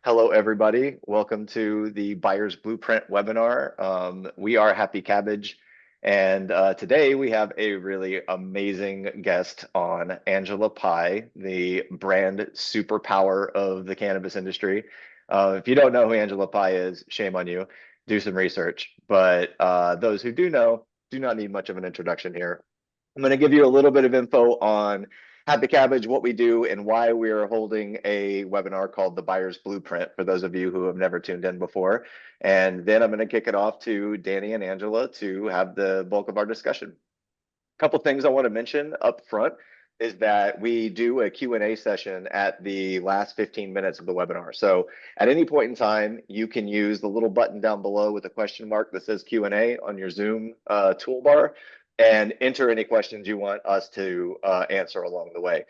Hello, everybody. Welcome to the Buyer's Blueprint webinar. We are Happy Cabbage, and today we have a really amazing guest on, Angela Pye, the brand superpower of the cannabis industry. If you don't know who Angela Pye is, shame on you. Do some research. But those who do know do not need much of an introduction here. I'm going to give you a little bit of info on Happy Cabbage, what we do, and why we are holding a webinar called the Buyer's Blueprint for those of you who have never tuned in before. And then I'm going to kick it off to Danny and Angela to have the bulk of our discussion. A couple things I want to mention up front is that we do a Q&A session at the last 15 minutes of the webinar. So at any point in time, you can use the little button down below with a question mark that says Q&A on your Zoom toolbar and enter any questions you want us to answer along the way.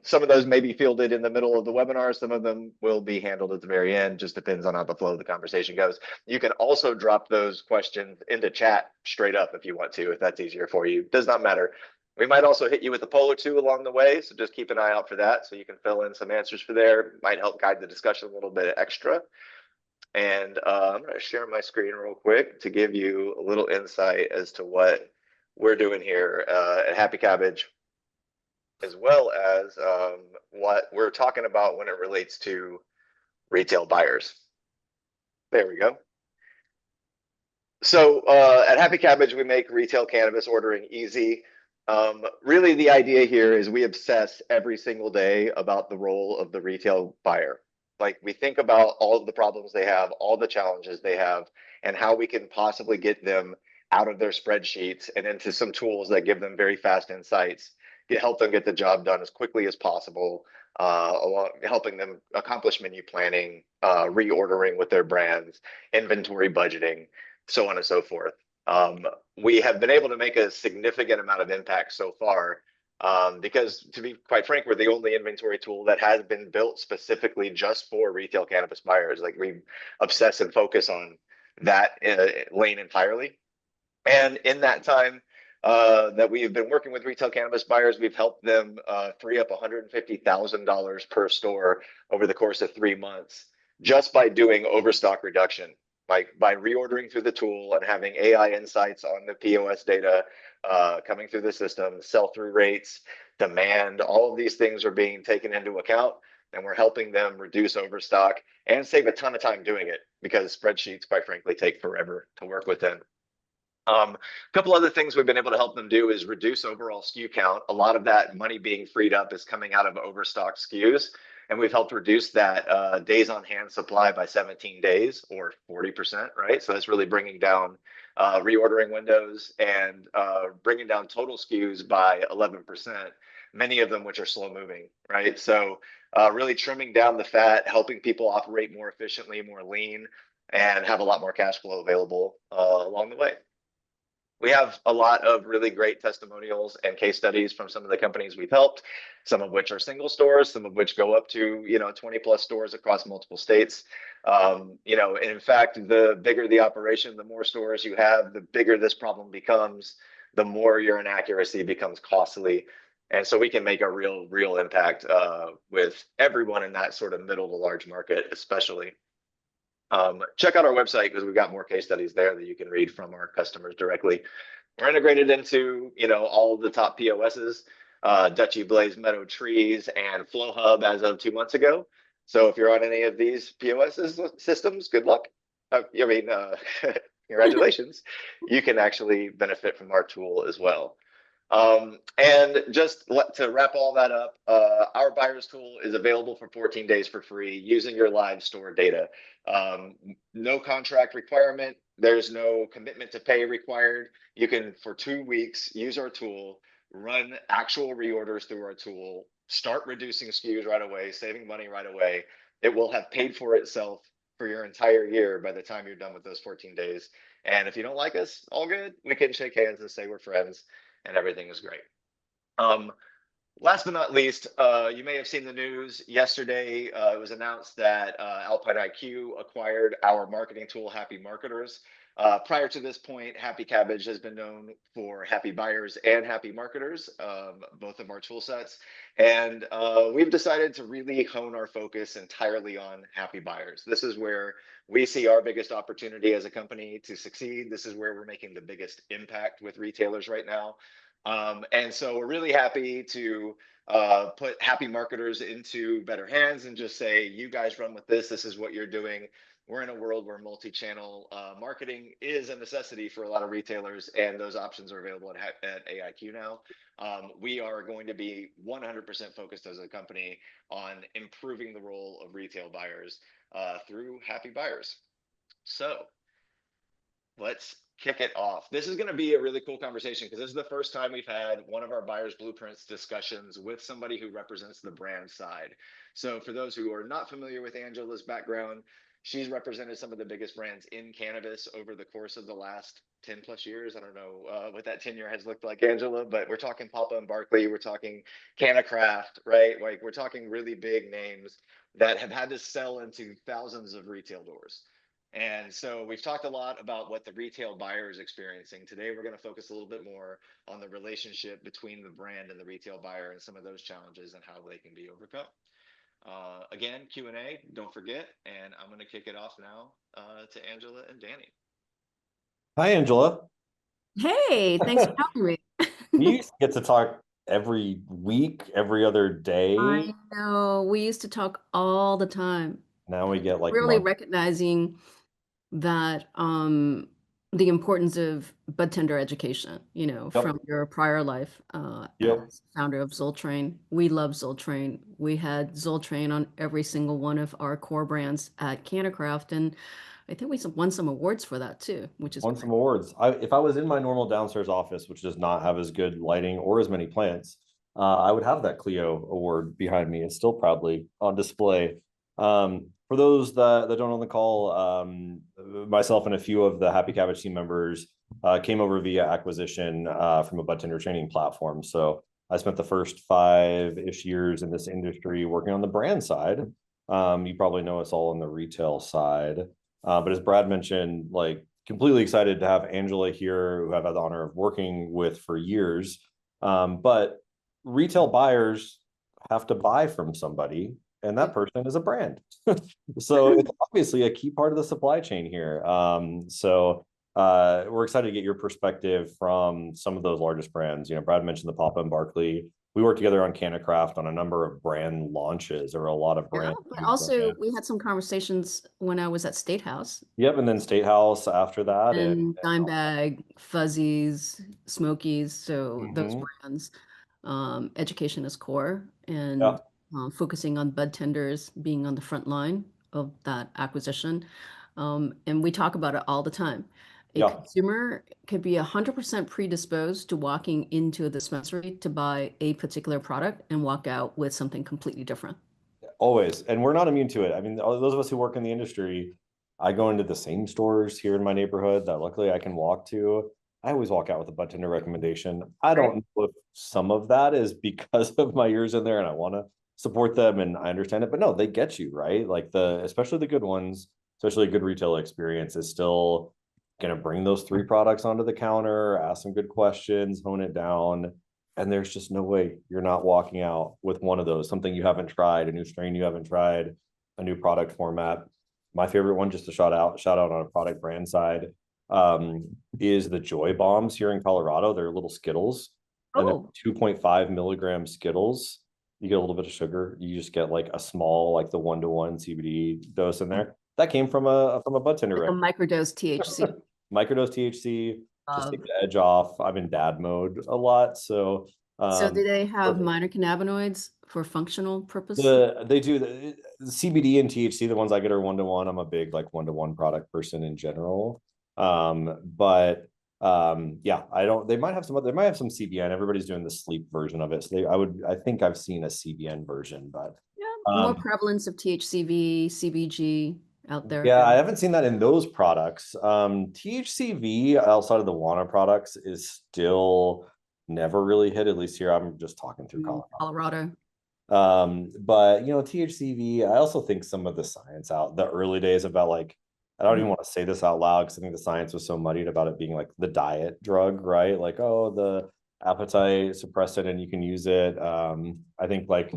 Some of those may be fielded in the middle of the webinar. Some of them will be handled at the very end. Just depends on how the flow of the conversation goes. You can also drop those questions into chat straight up if you want to, if that's easier for you. Does not matter. We might also hit you with a poll or two along the way, so just keep an eye out for that so you can fill in some answers for there. Might help guide the discussion a little bit extra. And I'm going to share my screen real quick to give you a little insight as to what we're doing here at Happy Cabbage, as well as what we're talking about when it relates to retail buyers. There we go. So at Happy Cabbage, we make retail cannabis ordering easy. Really, the idea here is we obsess every single day about the role of the retail buyer. Like, we think about all of the problems they have, all the challenges they have, and how we can possibly get them out of their spreadsheets and into some tools that give them very fast insights, help them get the job done as quickly as possible, helping them accomplish menu planning, reordering with their brands, inventory budgeting, so on and so forth. We have been able to make a significant amount of impact so far because, to be quite frank, we're the only inventory tool that has been built specifically just for retail cannabis buyers. Like, we obsess and focus on that lane entirely. And in that time that we have been working with retail cannabis buyers, we've helped them free up $150,000 per store over the course of 3 months just by doing overstock reduction. Like, by reordering through the tool and having AI insights on the POS data coming through the system, sell-through rates, demand, all of these things are being taken into account, and we're helping them reduce overstock and save a ton of time doing it because spreadsheets, quite frankly, take forever to work within. A couple other things we've been able to help them do is reduce overall SKU count. A lot of that money being freed up is coming out of overstock SKUs, and we've helped reduce that days on hand supply by 17 days or 40%, right? So that's really bringing down reordering windows and bringing down total SKUs by 11%, many of them which are slow moving, right? So really trimming down the fat, helping people operate more efficiently, more lean, and have a lot more cash flow available along the way. We have a lot of really great testimonials and case studies from some of the companies we've helped, some of which are single stores, some of which go up to 20 plus stores across multiple states. And in fact, the bigger the operation, the more stores you have, the bigger this problem becomes, the more your inaccuracy becomes costly. And so we can make a real impact with everyone in that sort of middle to large market, especially. Check out our website because we've got more case studies there that you can read from our customers directly. We're integrated into all of the top POSs, Dutchy Blaze, Meadow Trees, and Flow Hub as of 2 months ago. So if you're on any of these POS systems, good luck. Congratulations. You can actually benefit from our tool as well. And just to wrap all that up, our buyer's tool is available for 14 days for free using your live store data. No contract requirement. There's no commitment to pay required. You can, for 2 weeks, use our tool, run actual reorders through our tool, start reducing SKUs right away, saving money right away. It will have paid for itself for your entire year by the time you're done with those 14 days. And if you don't like us, all good. We can shake hands and say we're friends, and everything is great. Last but not least, you may have seen the news yesterday. It was announced that Alpine IQ acquired our marketing tool, Happy Marketers. Prior to this point, Happy Cabbage has been known for happy buyers and happy marketers, both of our tool sets. And we've decided to really hone our focus entirely on happy buyers. This is where we see our biggest opportunity as a company to succeed. This is where we're making the biggest impact with retailers right now. And so we're really happy to put happy marketers into better hands and just say, you guys run with this. This is what you're doing. We're in a world where multi-channel marketing is a necessity for a lot of retailers, and those options are available at AIQ now. We are going to be 100% focused as a company on improving the role of retail buyers through happy buyers. So let's kick it off. This is going to be a really cool conversation because this is the first time we've had one of our buyers blueprints discussions with somebody who represents the brand side. So for those who are not familiar with Angela's background, she's represented some of the biggest brands in cannabis over the course of the last 10 plus years. I don't know what that tenure has looked like, Angela, but we're talking Papa and Barkley, we're talking CannaCraft, right? Like we're talking really big names that have had to sell into thousands of retail doors. And so we've talked a lot about what the retail buyer is experiencing. Today, we're going to focus a little bit more on the relationship between the brand and the retail buyer and some of those challenges and how they can be overcome. Again, Q&A, don't forget, and I'm going to kick it off now to Angela and Danny. Hi, Angela. Hey, thanks for having me. We used to get to talk every week, every other day. I know we used to talk all the time, Now we get like really months. recognizing that the importance of bud tender education, Yep. from your prior life Yep. as founder of Zoltrain. We love Zoltrain. We had Zoltrain on every single one of our core brands at CannaCraft, and I think we won some awards for that too, which is Won some awards. If I was in my normal downstairs office, which does not have as good lighting or as many plants, I would have that Clio award behind me. It's still proudly on display. For those that don't on the call, myself and a few of the Happy Cabbage team members came over via acquisition from a bud tender training platform. So I spent the first 5-ish years in this industry working on the brand side. You probably know us all on the retail side. But as Brad mentioned, like completely excited to have Angela here, who I've had the honor of working with for years. But retail buyers have to buy from somebody, and that person is a brand. So it's obviously a key part of the supply chain here. We're excited to get your perspective from some of those largest brands. Brad mentioned the Papa and Barkley. We worked together on CannaCraft on a number of brand launches. There were a lot of brands. But also we had some conversations when I was at State House. Yep, and then State House after that. And Dime Bag, Fuzzies, Smokies, so those brands. Education is core, and focusing on bud tenders being on the front line of that acquisition. And we talk about it all the time. A consumer could be 100% predisposed to walking into a dispensary to buy a particular product and walk out with something completely different. Always. And we're not immune to it. I mean, those of us who work in the industry, I go into the same stores here in my neighborhood that luckily I can walk to. I always walk out with a bud tender recommendation. I don't know if some of that is because of my years in there and I want to support them and I understand it, but no, they get you, right? Like especially the good ones, especially a good retail experience is still going to bring those 3 products onto the counter, ask some good questions, hone it down. And there's just no way you're not walking out with one of those, something you haven't tried, a new strain you haven't tried, a new product format. My favorite one, just to shout out on a product brand side, is the Joy Bombs here in Colorado. They're little Skittles, and they're 2.5 milligram Skittles. You get a little bit of sugar. You just get like a small, like the 1-to-1 CBD dose in there. That came from a bud tender. Like a microdose THC. Microdose THC. Just take the edge off. I'm in dad mode a lot, so. So do they have minor cannabinoids for functional purposes? They do the CBD and THC. The ones I get are 1-to-1. I'm a big like 1-to-1 product person in general. I don't. They might have some. They might have some CBN. Everybody's doing the sleep version of it. So I think I've seen a CBN version, but more prevalence of THCV, CBG out there. Yeah, I haven't seen that in those products. THCV outside of the Wana products is still never really hit, at least here. I'm just talking through Colorado. But THCV, I also think some of the science out the early days about like I don't even want to say this out loud because I think the science was so muddied about it being like the diet drug, right? Like, oh, the appetite suppressant and you can use it. I think like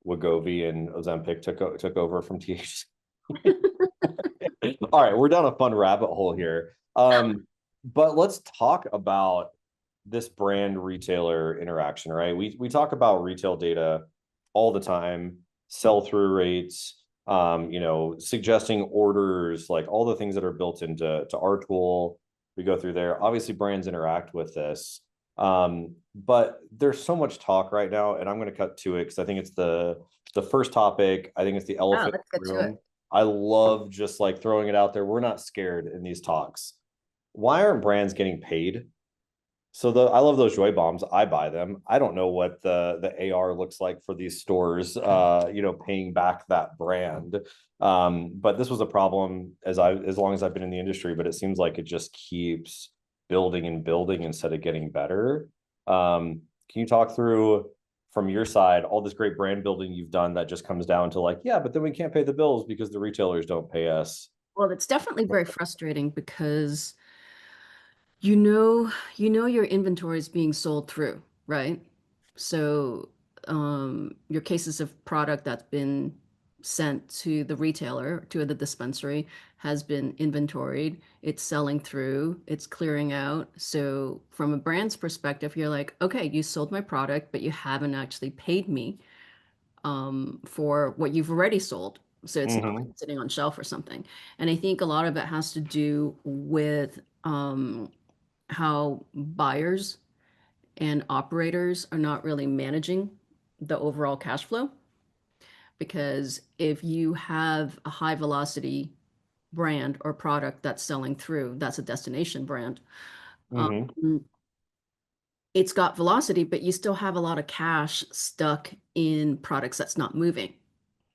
Wegovy and Ozempic took over from THC. All right, we're down a fun rabbit hole here. But let's talk about this brand retailer interaction, right? We talk about retail data all the time, sell-through rates, suggesting orders, like all the things that are built into our tool. We go through there. Obviously, brands interact with this. But there's so much talk right now, and I'm going to cut to it because I think it's the first topic. I think it's the elephant in the room. I love just like throwing it out there. We're not scared in these talks. Why aren't brands getting paid? So I love those joy bombs. I buy them. I don't know what the AR looks like for these stores, paying back that brand. But this was a problem as long as I've been in the industry, but it seems like it just keeps building and building instead of getting better. Can you talk through from your side all this great brand building you've done that just comes down to like, yeah, but then we can't pay the bills because the retailers don't pay us? Well, it's definitely very frustrating because your inventory is being sold through, right? So your cases of product that's been sent to the retailer, to the dispensary, has been inventoried, it's selling through, it's clearing out. So from a brand's perspective, you're like, okay, you sold my product, but you haven't actually paid me for what you've already sold. So it's not like it's sitting on shelf or something. And I think a lot of it has to do with how buyers and operators are not really managing the overall cash flow. Because if you have a high velocity brand or product that's selling through, that's a destination brand. It's got velocity, but you still have a lot of cash stuck in products that's not moving.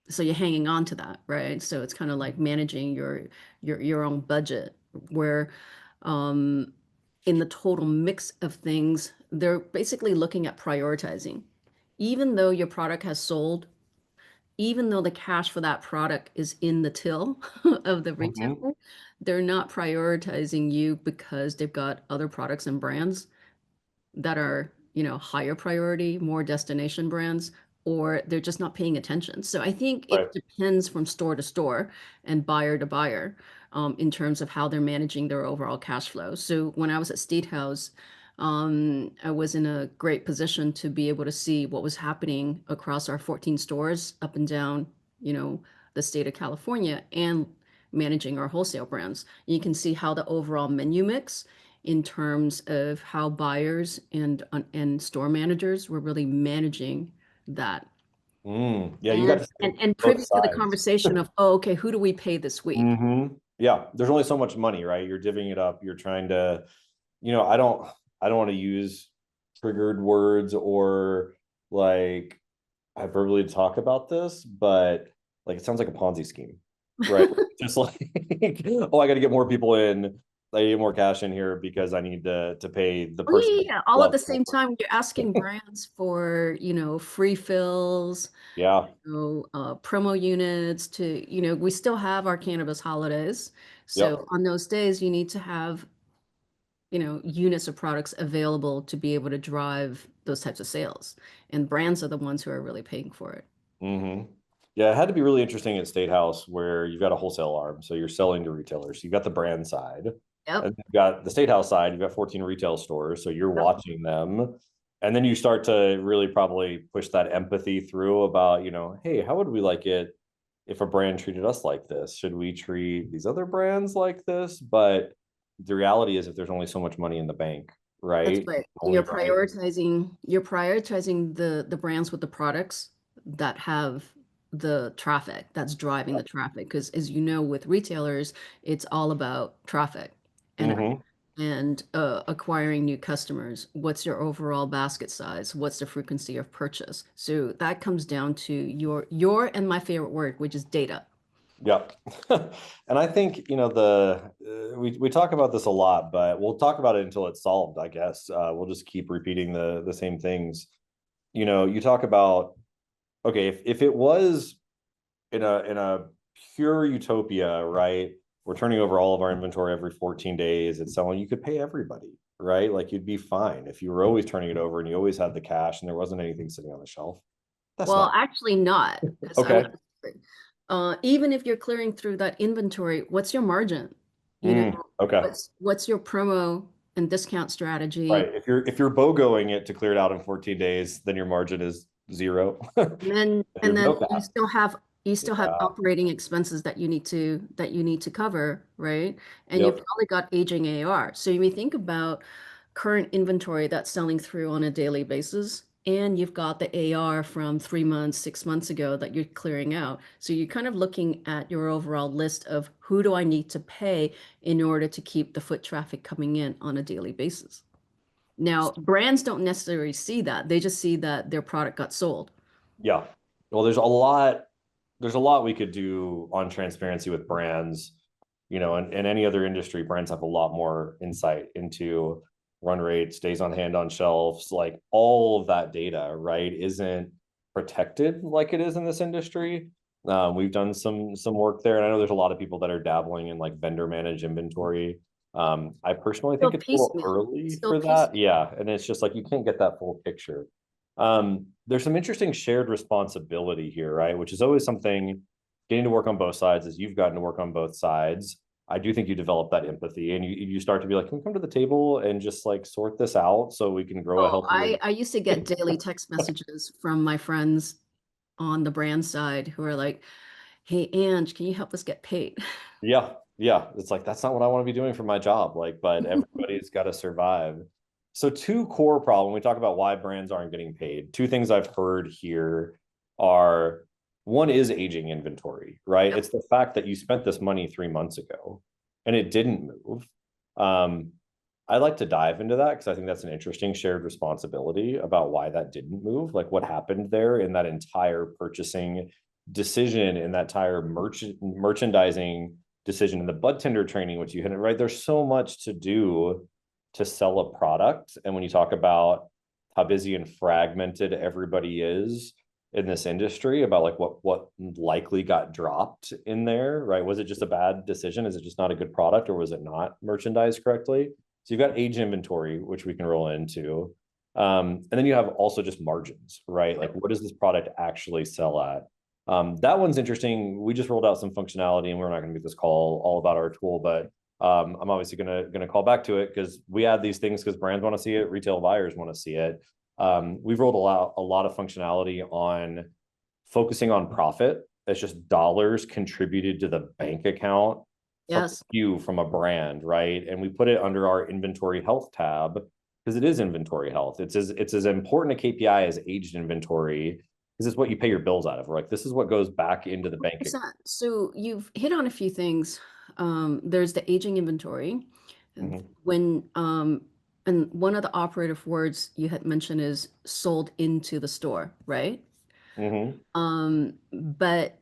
So you're hanging on to that, right? So it's kind of like managing your own budget, where in the total mix of things, they're basically looking at prioritizing. Even though your product has sold, even though the cash for that product is in the till of the retailer, they're not prioritizing you because they've got other products and brands that are, higher priority, more destination brands, or they're just not paying attention. So I think it depends from store to store and buyer to buyer in terms of how they're managing their overall cash flow. So when I was at State House, I was in a great position to be able to see what was happening across our 14 stores up and down, the state of California, and managing our wholesale brands. You can see how the overall menu mix in terms of how buyers and store managers were really managing that. Yeah, you got to and privy to the conversation of, oh, okay, who do we pay this week? Yeah, there's only so much money, right? You're divvying it up. You're trying to, I don't want to use triggered words or like hyperbole to talk about this, but like it sounds like a Ponzi scheme, right? Just like, oh, I got to get more people in. I need more cash in here because I need to pay the person. Yeah, all at the same time, you're asking brands for, free fills, promo units to, we still have our cannabis holidays. So on those days, you need to have, units of products available to be able to drive those types of sales. And brands are the ones who are really paying for it. Yeah, it had to be really interesting at State House where you've got a wholesale arm. So you're selling to retailers. You've got the brand side. And you've got the State House side. You've got 14 retail stores. So you're watching them. And then you start to really probably push that empathy through about, hey, how would we like it if a brand treated us like this? Should we treat these other brands like this? But the reality is if there's only so much money in the bank, right? That's right. You're prioritizing the brands with the products that have the traffic that's driving the traffic. Because as you know, with retailers, it's all about traffic and acquiring new customers. What's your overall basket size? What's the frequency of purchase? So that comes down to your and my favorite word, which is data. Yep. And I think, we talk about this a lot, but we'll talk about it until it's solved, I guess. We'll just keep repeating the same things. You talk about, okay, if it was in a pure utopia, right? we're turning over all of our inventory every 14 days. It's someone you could pay everybody, right? Like you'd be fine if you were always turning it over and you always had the cash and there wasn't anything sitting on the shelf. That's Well, not actually not, because I okay. want even if you're clearing through that inventory, what's your margin? You know, Okay. what's your promo and discount strategy? Right. If you're BOGOing it to clear it out in 14 days, then your margin is 0. And then There's no you cap. still have Yeah. operating expenses that you need to cover, right? And you've Yep. probably got aging AR. So you may think about current inventory that's selling through on a daily basis, and you've got the AR from 3 months, 6 months ago that you're clearing out. So you're kind of looking at your overall list of who do I need to pay in order to keep the foot traffic coming in on a daily basis. Now, brands don't necessarily see that. They just see that their product got sold. Yeah. Well, there's a lot we could do on transparency with brands, you know, and any other industry, brands have a lot more insight into run rates, days on hand on shelves, like all of that data, right, isn't protected like it is in this industry. We've done some work there, and I know there's a lot of people that are dabbling in like vendor managed inventory. I personally think Still it's a little piecemeal. early Still for that. piecemeal. Yeah, and it's just like you can't get that full picture. There's some interesting shared responsibility here, right? Which is always something getting to work on both sides as you've gotten to work on both sides. I do think you develop that empathy and you start to be like, can we come to the table and just like sort this out so we can grow a Oh, healthier. I used to get daily text messages from my friends on the brand side who are like, "Hey, Ange, can you help us get paid?" Yeah, yeah. It's like that's not what I want to be doing for my job. Like, but everybody's got to survive. So two core problem. We talk about why brands aren't getting paid. Two things I've heard here are one is aging inventory, right? Yep. It's the fact that you spent this money 3 months ago and it didn't move. Um, I'd like to dive into that because I think that's an interesting shared responsibility about why that didn't move, like what happened there in that entire purchasing decision, in that entire merchandising decision, in the bud tender training, which you had, right? There's so much to do to sell a product. And when you talk about how busy and fragmented everybody is in this industry about like what likely got dropped in there, right? Was it just a bad decision? Is it just not a good product, or was it not merchandised correctly? So you've got age inventory, which we can roll into. And then you have also just margins, right? Like what does this product actually sell at? That one's interesting. We just rolled out some functionality, and we're not going to make this call all about our tool, but I'm obviously gonna call back to it because we add these things because brands want to see it, retail buyers want to see it. We've rolled a lot of functionality on focusing on profit. It's just dollars contributed to the bank account from Yes. you, from a brand, right? And we put it under our inventory health tab because it is inventory health. It's as important a KPI as aged inventory because it's what you pay your bills out of. Like this is what goes back into the bank account. So you've hit on a few things. There's the aging inventory. Mhm. And one of the operative words you had mentioned is sold into the store, right? Mhm. But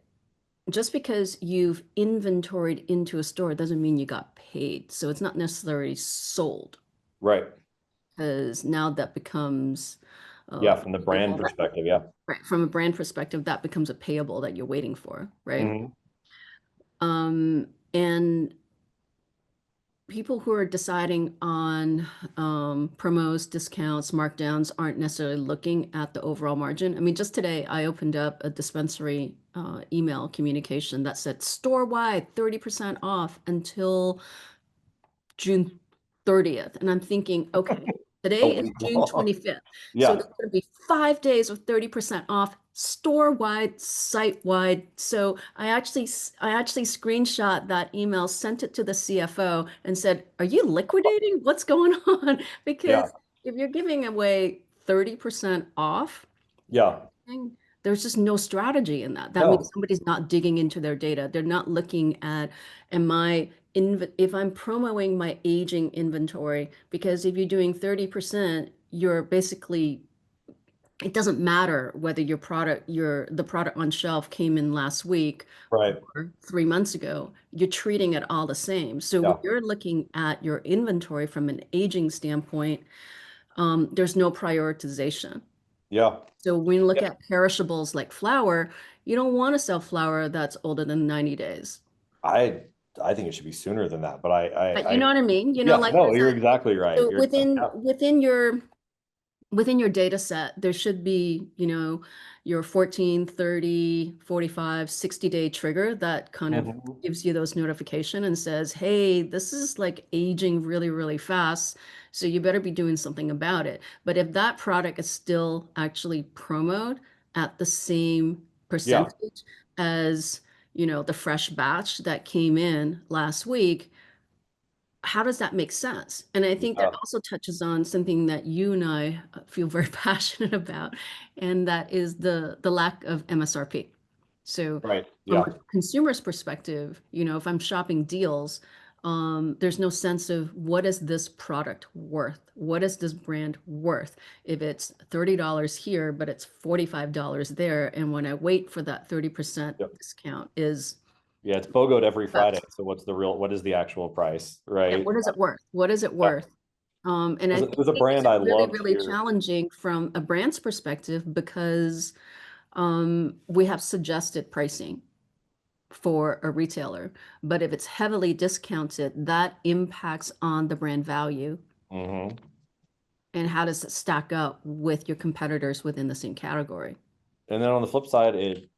just because you've inventoried into a store doesn't mean you got paid. So it's not necessarily sold, Right. because now that becomes Yeah, from the brand payable. perspective, yeah. Right. From a brand perspective, that becomes a payable that you're waiting for, right? Mhm. And people who are deciding on promos, discounts, markdowns aren't necessarily looking at the overall margin. I mean, just today I opened up a dispensary email communication that said store-wide 30% off until June 30th. And I'm thinking, okay, today Oh, is June 25th. So yeah, there's going to be 5 days of 30% off store-wide, site-wide. So I actually screenshot that email, sent it to the CFO and said, "Are you liquidating? What's going on?" yeah, Because if you're giving away 30% off, yeah. there's just no strategy in that. That means No, somebody's not digging into their data. They're not looking at, if I'm promoting my aging inventory, because if you're doing 30%, you're basically, it doesn't matter whether the product on shelf came in last week right. or 3 months ago, you're treating it all the same. So when Yeah, you're looking at your inventory from an aging standpoint, there's no prioritization. yeah. So when you look Yeah. at perishables like flour, you don't want to sell flour that's older than 90 days. I I think it should be sooner than that, but But you know what I mean? You know, yeah, like no, you're exactly right. so You're, within your data set, there should be, your 14, 30, 45, 60-day trigger that kind of Mhm. gives you those notification and says, hey, this is like aging really, really fast. So you better be doing something about it. But if that product is still actually promoted at the same Yeah, percentage as, the fresh batch that came in last week, how does that make sense? And I think that yeah, also touches on something that you and I feel very passionate about, and that is the lack of MSRP. So right, from yeah. a consumer's perspective, if I'm shopping deals, there's no sense of what is this product worth? What is this brand worth? If it's $30 here, but it's $45 there, and when I wait for that 30% Yep. discount is Yeah, it's BOGO'd every Friday. bucks. So what is the actual price, Yeah, right? what is it worth? What is it Yeah. worth? And I think There's a it makes brand it I really, loved really here. challenging from a brand's perspective because we have suggested pricing for a retailer, but if it's heavily discounted, that impacts on the brand value. Hmm. And how does it stack up with your competitors within the same category? And then on the flip side, it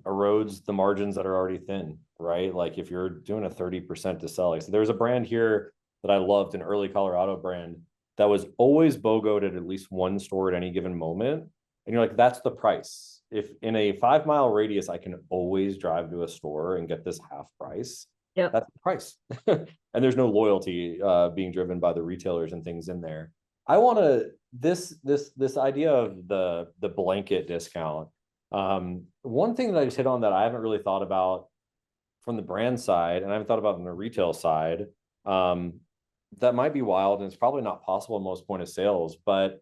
erodes the margins that are already thin, right? Like if you're doing a 30% to sell, like so there's a brand here that I loved, an early Colorado brand that was always BOGO'd at least one store at any given moment. And you're like, that's the price. If in a 5 mile radius, I can always drive to a store and get this half price, Yep. that's the price. And there's no loyalty being driven by the retailers and things in there. I want to this idea of the blanket discount. One thing that I just hit on that I haven't really thought about from the brand side, and I haven't thought about on the retail side, um, that might be wild, and it's probably not possible in most point of sales. But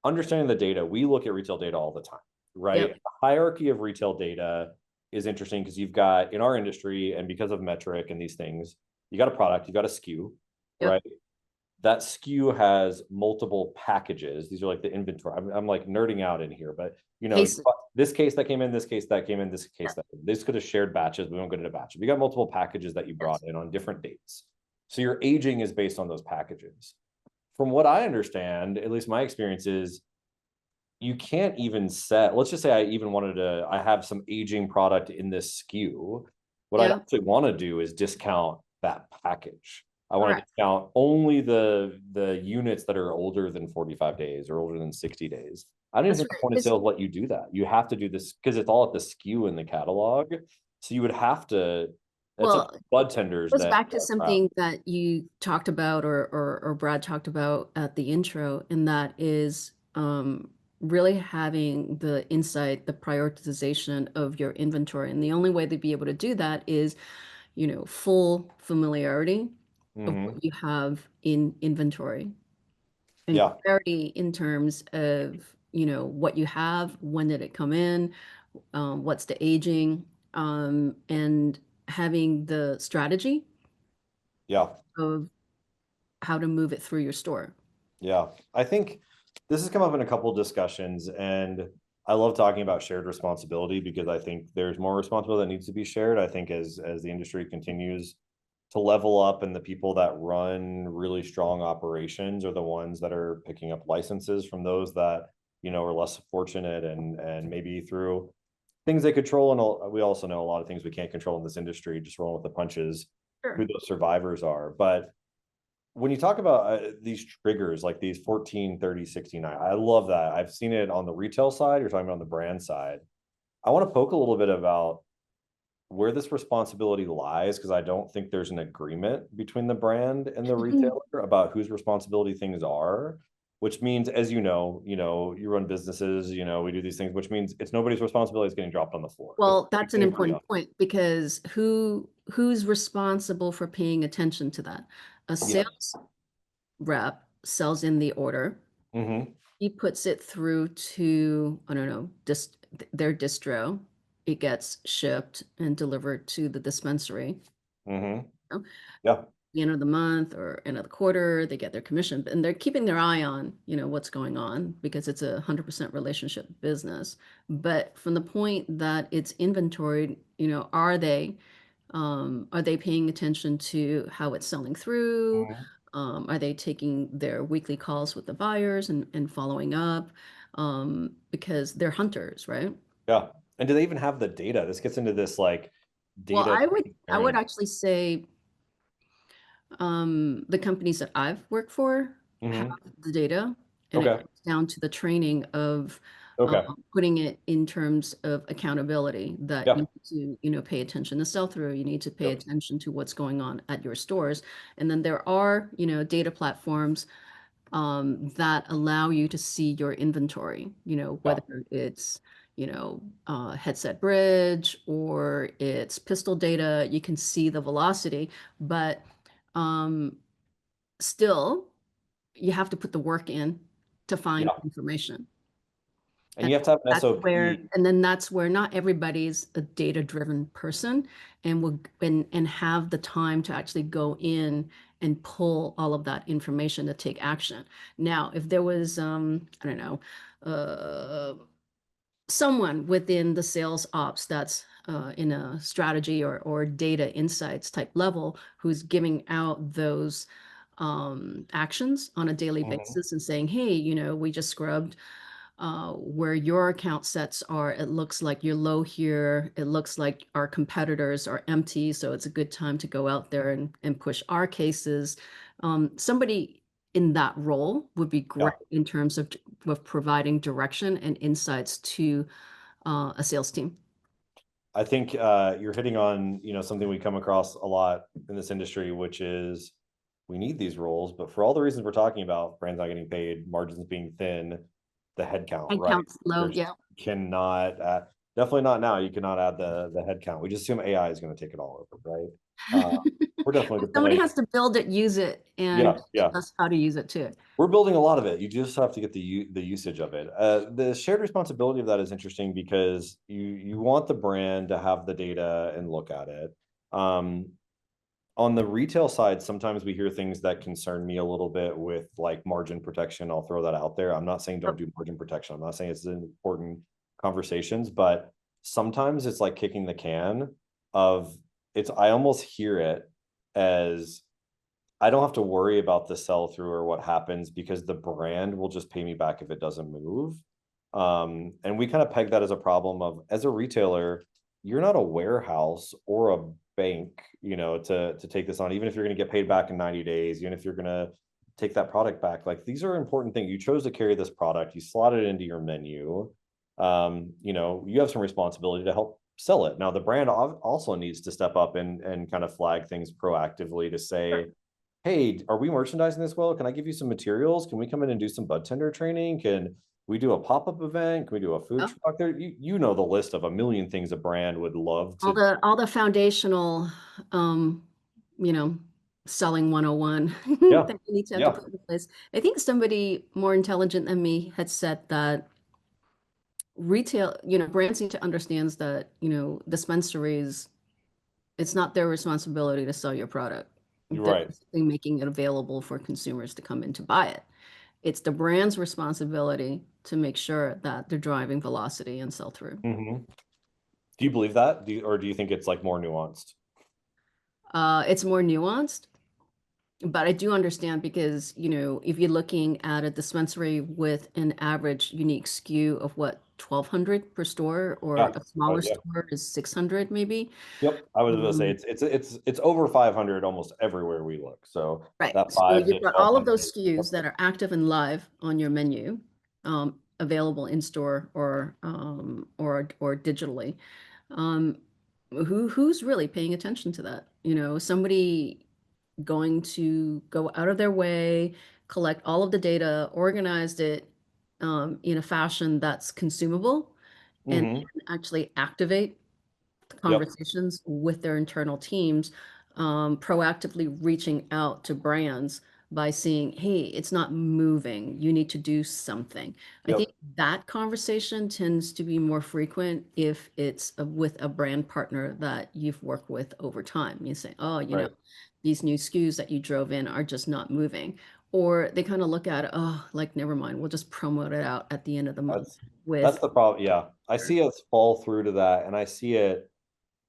understanding the data, we look at retail data all the time, right? Yep. The hierarchy of retail data is interesting because you've got in our industry, and because of metric and these things, you got a product, you got a SKU, Yep. right? That SKU has multiple packages. These are like the inventory. I'm like nerding out in here, but Cases. this case that came in, this case that came in, this case Yep. that this could have shared batches. We won't get into batches. We got multiple packages that you brought Yes. in on different dates. So your aging is based on those packages. From what I understand, at least my experience is you can't even set, let's just say I have some aging product in this SKU. What I'd Yep. actually want to do is discount that package. I want to Correct. discount only the units that are older than 45 days or older than 60 days. I don't even That's think the right. point of sales let you do that. You have to do this because it's all at the SKU in the catalog. So you would have to, that's like Well, bud tenders goes that back to something that you talked about or Brad talked about at the intro, and that is really having the insight, the prioritization of your inventory. And the only way to be able to do that is, full familiarity of Mhm. what you have in inventory and Yeah, clarity in terms of, what you have, when did it come in, what's the aging, and having the strategy yeah. of how to move it through your store. Yeah, I think this has come up in a couple of discussions, and I love talking about shared responsibility because I think there's more responsibility that needs to be shared. I think as the industry continues to level up, and the people that run really strong operations are the ones that are picking up licenses from those that are less fortunate, and maybe through things they control. And we also know a lot of things we can't control in this industry, just rolling with the punches, who Sure. those survivors are. But when you talk about these triggers like these 14, 30, 69, I love that. I've seen it on the retail side. You're talking about on the brand side. I want to poke a little bit about where this responsibility lies, because I don't think there's an agreement between the brand and the retailer about whose responsibility things are, which means, as you run businesses, we do these things, which means it's nobody's responsibility is getting dropped on the floor. Well, that's an We can agree on. important point because who's responsible for paying attention to that? A Yeah. sales rep sells in the order. Mm-hmm. He puts it through to, I don't know, their distro. It gets shipped and delivered to the dispensary. Mm-hmm. You know, Yeah. the end of the month or end of the quarter, they get their commission, and they're keeping their eye on, what's going on because it's 100% relationship business. But from the point that it's inventoried, are they Are they paying attention to how it's selling through? Are they taking their weekly calls with the buyers and following up? Because they're hunters, right? Yeah. And do they even have the data? This gets into this like Well, data I would transparency. actually say the companies that I've worked for have Mhm. the data, and it Okay. comes down to the training of Okay. putting it in terms of accountability that you Yeah. need to, pay attention to sell through. You need to pay Yep. attention to what's going on at your stores. And then there are, data platforms that allow you to see your inventory, Yeah. whether it's, headset bridge or it's pistol data, you can see the velocity, but um, still, you have to put the work in to find Yeah. information. And And you have to have an SOP. that's where not everybody's a data-driven person and will and have the time to actually go in and pull all of that information to take action. Now, if there was I don't know, someone within the sales ops that's in a strategy or data insights type level who's giving out those actions on a daily Mhm. basis and saying, hey, we just scrubbed where your account sets are. It looks like you're low here. It looks like our competitors are empty. So it's a good time to go out there and push our cases. Somebody in that role would be great Yeah. in terms of providing direction and insights to a sales team. I think you're hitting on, something we come across a lot in this industry, which is we need these roles, but for all the reasons we're talking about, brands not getting paid, margins being thin, the headcount, And right? counts low, There's yeah. cannot definitely not now. You cannot add the headcount. We just assume AI is going to take it all over, right? Uh, we're definitely Somebody deploying. has to build it, use it, and Yeah, teach yeah. us how to use it too. We're building a lot of it. You just have to get the usage of it. The shared responsibility of that is interesting because you want the brand to have the data and look at it. Um, on the retail side, sometimes we hear things that concern me a little bit with like margin protection. I'll throw that out there. I'm not saying don't do margin protection. I'm not saying it's important conversations, but sometimes it's like kicking the can of it's, I almost hear it as I don't have to worry about the sell through or what happens because the brand will just pay me back if it doesn't move. And we kind of peg that as a problem of as a retailer, you're not a warehouse or a bank, to take this on, even if you're going to get paid back in 90 days, even if you're going to take that product back. Like these are important things. You chose to carry this product, you slot it into your menu. You have some responsibility to help sell it. Now the brand also needs to step up and kind of flag things proactively to say, hey, are we merchandising this well? Can I give you some materials? Can we come in and do some bud tender training? Can we do a pop-up event? Can we do a food Oh, truck there? You know the list of a million things a brand would love all to. the foundational, um, you know, selling 101 Yeah, that you need to have to yeah, put in place. I think somebody more intelligent than me had said that retail, brands need to understand that, dispensaries, it's not their responsibility to sell your product. you're They're right. basically making it available for consumers to come in to buy it. It's the brand's responsibility to make sure that they're driving velocity and sell through. Mhm. Do you believe that? Or do you think it's like more nuanced? It's more nuanced, but I do understand because, if you're looking at a dispensary with an average unique SKU of what, 1,200 per store, or Yeah, a smaller yeah. store is 600 maybe. Yep. I was gonna say Um, it's over 500 almost everywhere we look. So right. that So 5 to you've got all of 1,200. those SKUs that are active and live on your menu, available in store or digitally. Um, who's really paying attention to that? Somebody going to go out of their way, collect all of the data, organized it in a fashion that's consumable, and Mm-hmm. actually activate Yep. conversations with their internal teams, proactively reaching out to brands by saying, hey, it's not moving. You need to do something. I think Yep. that conversation tends to be more frequent if it's with a brand partner that you've worked with over time. You say, oh, Right. these new SKUs that you drove in are just not moving. Or they kind of look at it, oh, like, never mind, we'll just promote it out at the end of the month That's with. that's the problem. Yeah. I see us fall through to that and I see it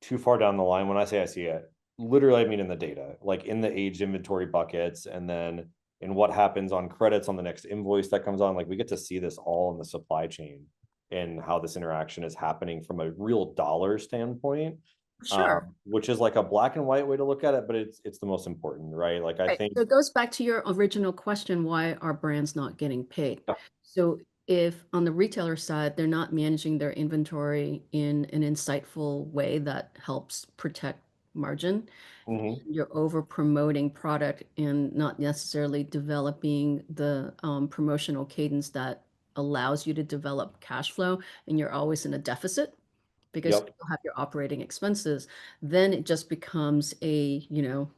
too far down the line. When I say I see it, literally I mean in the data, like in the aged inventory buckets, and then in what happens on credits on the next invoice that comes on. Like we get to see this all in the supply chain and how this interaction is happening from a real dollar standpoint. Sure. Which is like a black and white way to look at it, but it's the most important, right? Like I Right. think So it goes back to your original question, why are brands not getting paid? So if on the retailer side, they're not managing their inventory in an insightful way that helps protect margin, Mhm. you're over promoting product and not necessarily developing the promotional cadence that allows you to develop cash flow, and you're always in a deficit because you Yep. still have your operating expenses, then it just becomes a, you know,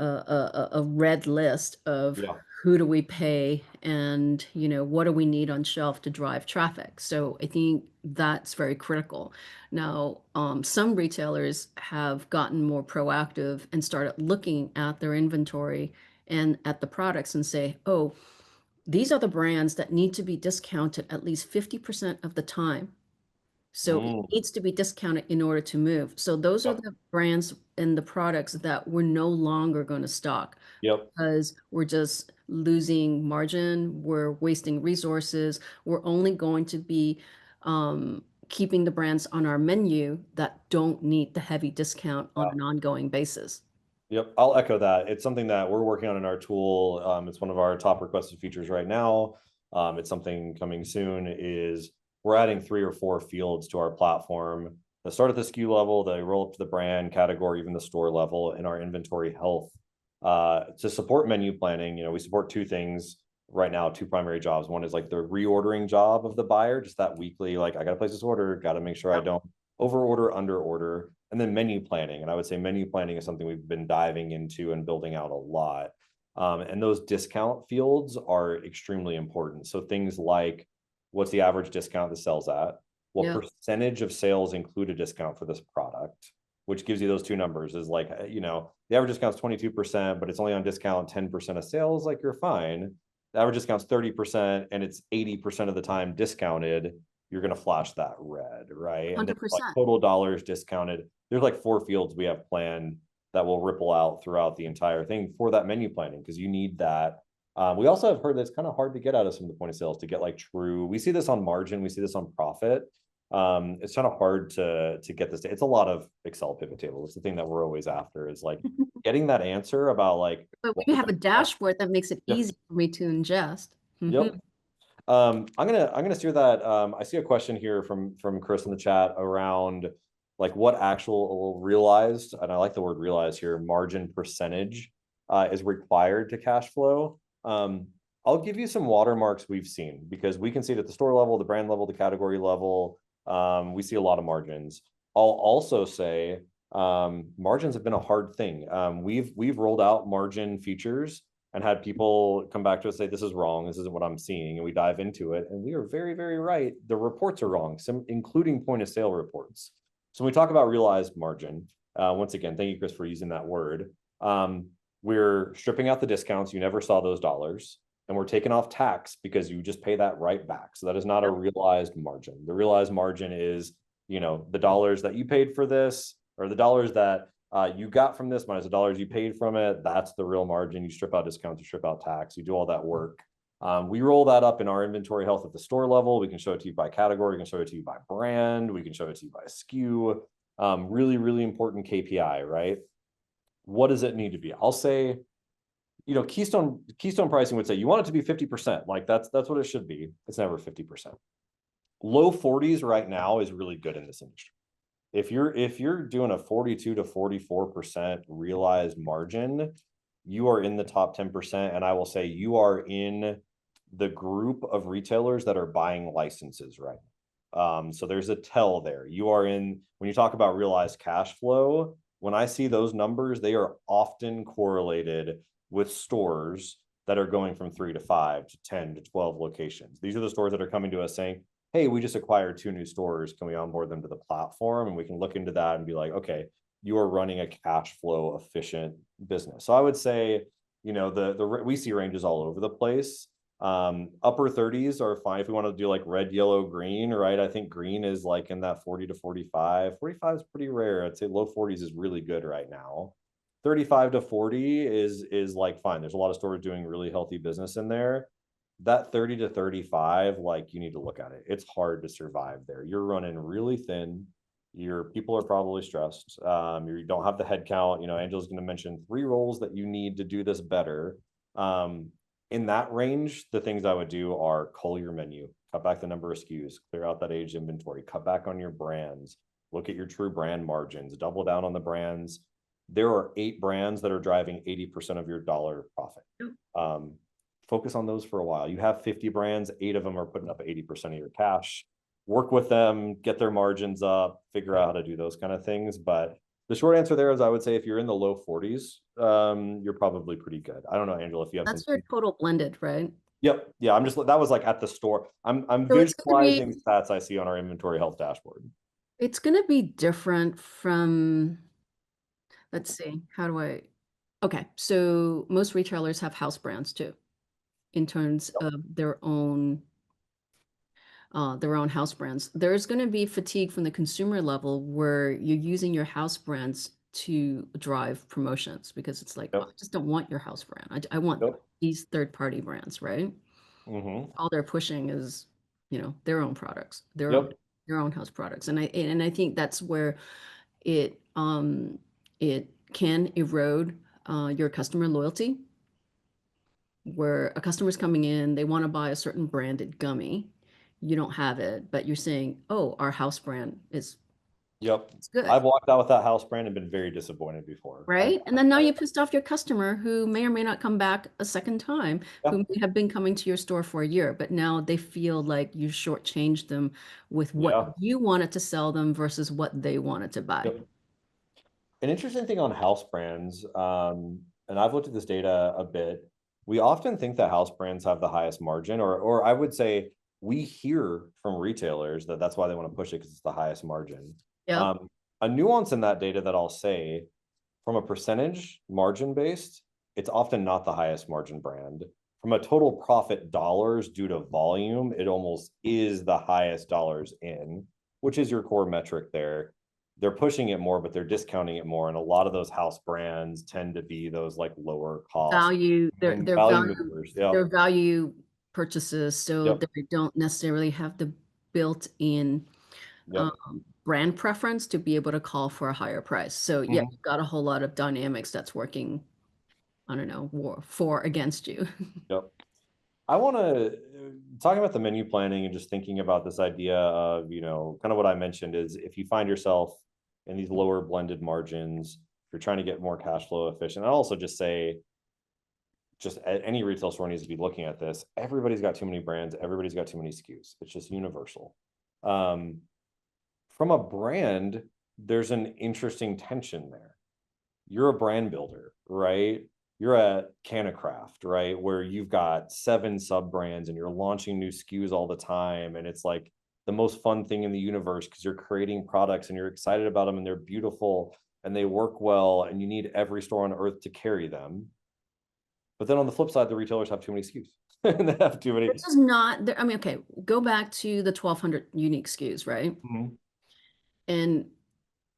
a red list of Yeah. who do we pay and, you know, what do we need on shelf to drive traffic. So I think that's very critical. Now, some retailers have gotten more proactive and started looking at their inventory and at the products and say, oh, these are the brands that need to be discounted at least 50% of the time. So it Mm. needs to be discounted in order to move. So those are Yep. the brands and the products that we're no longer going to stock Yep. because we're just losing margin, we're wasting resources, we're only going to be keeping the brands on our menu that don't need the heavy discount on an ongoing basis. Yep, I'll echo that. It's something that we're working on in our tool. It's one of our top requested features right now. It's something coming soon. Is we're adding 3 or 4 fields to our platform that start at the SKU level, they roll up to the brand category, even the store level in our inventory health. To support menu planning, you know, we support 2 things right now, 2 primary jobs. One is like the reordering job of the buyer, just that weekly, like I got to place this order, got to make sure I don't over order, under order, and then menu planning. And I would say menu planning is something we've been diving into and building out a lot. And those discount fields are extremely important. So things like what's the average discount the sells at? What Yeah. percentage of sales include a discount for this product? Which gives you those 2 numbers is like, you know, the average discount is 22%, but it's only on discount 10% of sales, like you're fine. The average discount's 30% and it's 80% of the time discounted, you're going to flash that red, right? And then like 100%. total dollars discounted. There's like 4 fields we have planned that will ripple out throughout the entire thing for that menu planning because you need that. We also have heard that it's kind of hard to get out of some of the point of sales to get like true. We see this on margin, we see this on profit. It's kind of hard to get this. It's a lot of Excel pivot tables. It's the thing that we're always after is like getting that answer about like. But we have a dashboard that makes it Yep. easy for me to ingest. Yep. I'm gonna steer that. I see a question here from Chris in the chat around like what actual realized, and I like the word realized here, margin percentage is required to cash flow. I'll give you some watermarks we've seen because we can see it at the store level, the brand level, the category level. We see a lot of margins. I'll also say margins have been a hard thing. We've rolled out margin features and had people come back to us say, this is wrong, this isn't what I'm seeing. And we dive into it. And we are very, very right. The reports are wrong, some including point of sale reports. So when we talk about realized margin, once again, thank you, Chris, for using that word. We're stripping out the discounts. You never saw those dollars. And we're taking off tax because you just pay that right back. So that is not a realized margin. The realized margin is, you know, the dollars that you paid for this or the dollars that you got from this minus the dollars you paid from it. That's the real margin. You strip out discounts, you strip out tax, you do all that work. We roll that up in our inventory health at the store level. We can show it to you by category. We can show it to you by brand. We can show it to you by SKU. Really, really important KPI, right? What does it need to be? I'll say, you know, Keystone pricing would say you want it to be 50%. Like that's what it should be. It's never 50%. Low 40s right now is really good in this industry. If you're doing a 42 to 44% realized margin, you are in the top 10%. And I will say you are in the group of retailers that are buying licenses right now. So there's a tell there. You are in, when you talk about realized cash flow, when I see those numbers, they are often correlated with stores that are going from 3 to 5 to 10 to 12 locations. These are the stores that are coming to us saying, hey, we just acquired 2 new stores. Can we onboard them to the platform? And we can look into that and be like, okay, you are running a cash flow efficient business. So I would say, you know, we see ranges all over the place. Upper 30s are fine if we want to do like red, yellow, green, right? I think green is like in that 40 to 45. 45 is pretty rare. I'd say low 40s is really good right now. 35 to 40 is like fine. There's a lot of stores doing really healthy business in there. That 30 to 35, like you need to look at it. It's hard to survive there. You're running really thin. Your people are probably stressed. You don't have the head count. You know, Angela's going to mention 3 roles that you need to do this better. In that range, the things I would do are cull your menu, cut back the number of SKUs, clear out that aged inventory, cut back on your brands, look at your true brand margins, double down on the brands. There are 8 brands that are driving 80% of your dollar profit. Focus on those for a while. You have 50 brands, 8 of them are putting up 80% of your cash. Work with them, get their margins up, figure out how to do those kind of things. But the short answer there is I would say if you're in the low 40s, you're probably pretty good. I don't know, Angela, if you have That's some. your total blended, right? Yep. Yeah. That was like at the store. I'm So it's gonna be visualizing stats I see on our inventory health dashboard. it's gonna be different from, let's see, how do I, okay, so most retailers have house brands too, in terms of their own house brands. There's going to be fatigue from the consumer level where you're using your house brands to drive promotions because it's like, oh, I just don't want your house brand. I want these third-party brands, right? All they're pushing is, their own products, their own house products. And I think that's where it can erode your customer loyalty, where a customer's coming in, they want to buy a certain branded gummy. You don't have it, but you're saying, oh, our house brand is it's good. I've walked out with that house brand and been very disappointed before. Right. And then now you pissed off your customer who may or may not come back a second time, who may have been coming to your store for a year, but now they feel like you shortchanged them with what you wanted to sell them versus what they wanted to buy. An interesting thing on house brands, and I've looked at this data a bit, we often think that house brands have the highest margin, or I would say we hear from retailers that that's why they want to push it because it's the highest margin. A nuance in that data that I'll say, from a percentage margin based, it's often not the highest margin brand. From a total profit dollars due to volume, it almost is the highest dollars in, which is your core metric there. They're pushing it more, but they're discounting it more. And a lot of those house brands tend to be those like lower cost value, their value purchases. So they don't necessarily have the built-in brand preference to be able to call for a higher price. So yeah, you've got a whole lot of dynamics that's working, I don't know, for against you. I want to talk about the menu planning and just thinking about this idea of, kind of what I mentioned is if you find yourself in these lower blended margins, you're trying to get more cash flow efficient. I'll also just say, just any retail store needs to be looking at this. Everybody's got too many brands. Everybody's got too many SKUs. It's just universal. From a brand, there's an interesting tension there. You're a brand builder, right? You're at CannaCraft, right? Where you've got 7 sub brands and you're launching new SKUs all the time. And it's like the most fun thing in the universe because you're creating products and you're excited about them and they're beautiful and they work well and you need every store on earth to carry them. But then on the flip side, the retailers have too many SKUs. And they have too many. This is not, I mean, okay, go back to the 1,200 unique SKUs, right? And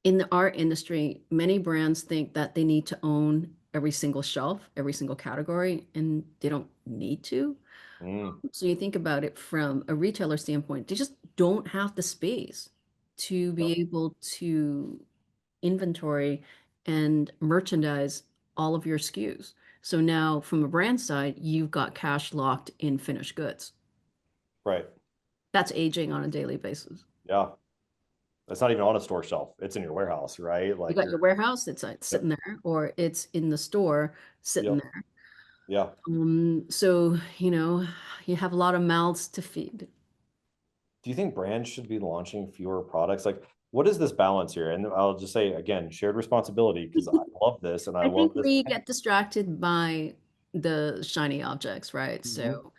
in our industry, many brands think that they need to own every single shelf, every single category, and they don't need to. So you think about it from a retailer standpoint, they just don't have the space to be able to inventory and merchandise all of your SKUs. So now from a brand side, you've got cash locked in finished goods. Right. That's aging on a daily basis. Yeah. It's not even on a store shelf. It's in your warehouse, right? Like you got your warehouse, it's sitting there, or it's in the store sitting there. Yeah. So, you have a lot of mouths to feed. Do you think brands should be launching fewer products? Like, what is this balance here? And I'll just say again, shared responsibility, because I love this and I love this. We get distracted by the shiny objects, right? So,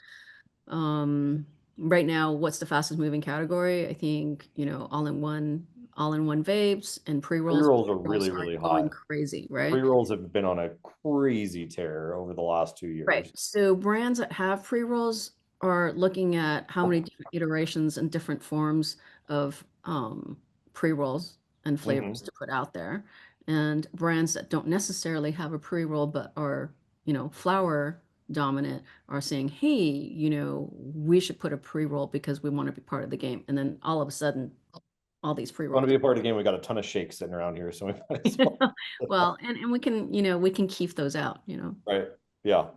right now, what's the fastest moving category? I think, all-in-one all-in-one vapes and pre-rolls. Pre-rolls are Pre-rolls really, are really going hot. crazy, right? Pre-rolls have been on a crazy tear over the last 2 Right. years. So brands that have pre-rolls are looking at how many different iterations and different forms of pre-rolls and flavors to put out there. And brands that don't necessarily have a pre-roll but are, flower dominant are saying, hey, we should put a pre-roll because we want to be part of the game. And then all of a sudden, all these Want to pre-rolls. be a part of the game? We got a ton of shakes sitting around here, so we might as well. Well, and we can keep those out. Right. Yeah.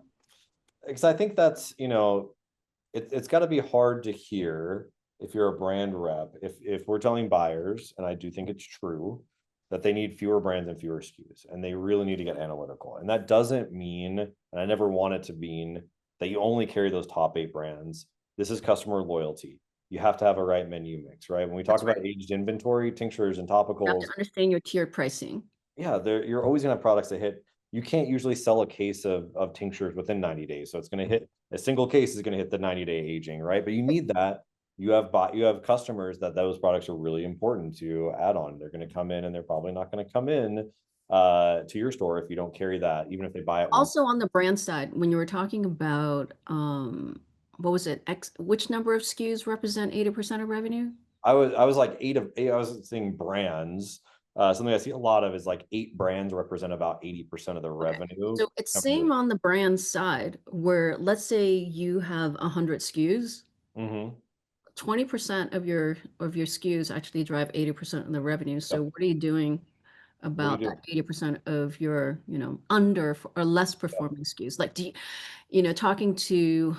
Because I think that's, it's got to be hard to hear if you're a brand rep, if we're telling buyers, and I do think it's true, that they need fewer brands and fewer SKUs, and they really need to get analytical. And that doesn't mean, and I never want it to mean, that you only carry those top 8 brands. This is customer loyalty. You have to have a right menu mix, right? When we talk about aged inventory, tinctures and You have topicals, to understand your tiered pricing. yeah, you're always gonna have products that hit. You can't usually sell a case of tinctures within 90 days. So it's gonna hit, a single case is gonna hit the 90-day aging, right? But you need that. You have customers that those products are really important to add on. They're gonna come in, and they're probably not gonna come in to your store if you don't carry that, even if they buy it once. Also on the brand side, when you were talking about what was it? Which number of SKUs represent 80% of revenue? I was like 8 I was saying brands. Something I see a lot of is like 8 brands represent about 80% of the revenue. So it's same on the brand side, where let's say you have 100 SKUs, 20% of your SKUs actually drive 80% of the revenue. So what are you doing about that 80% of your, under or less performing SKUs? Like, do you, talking to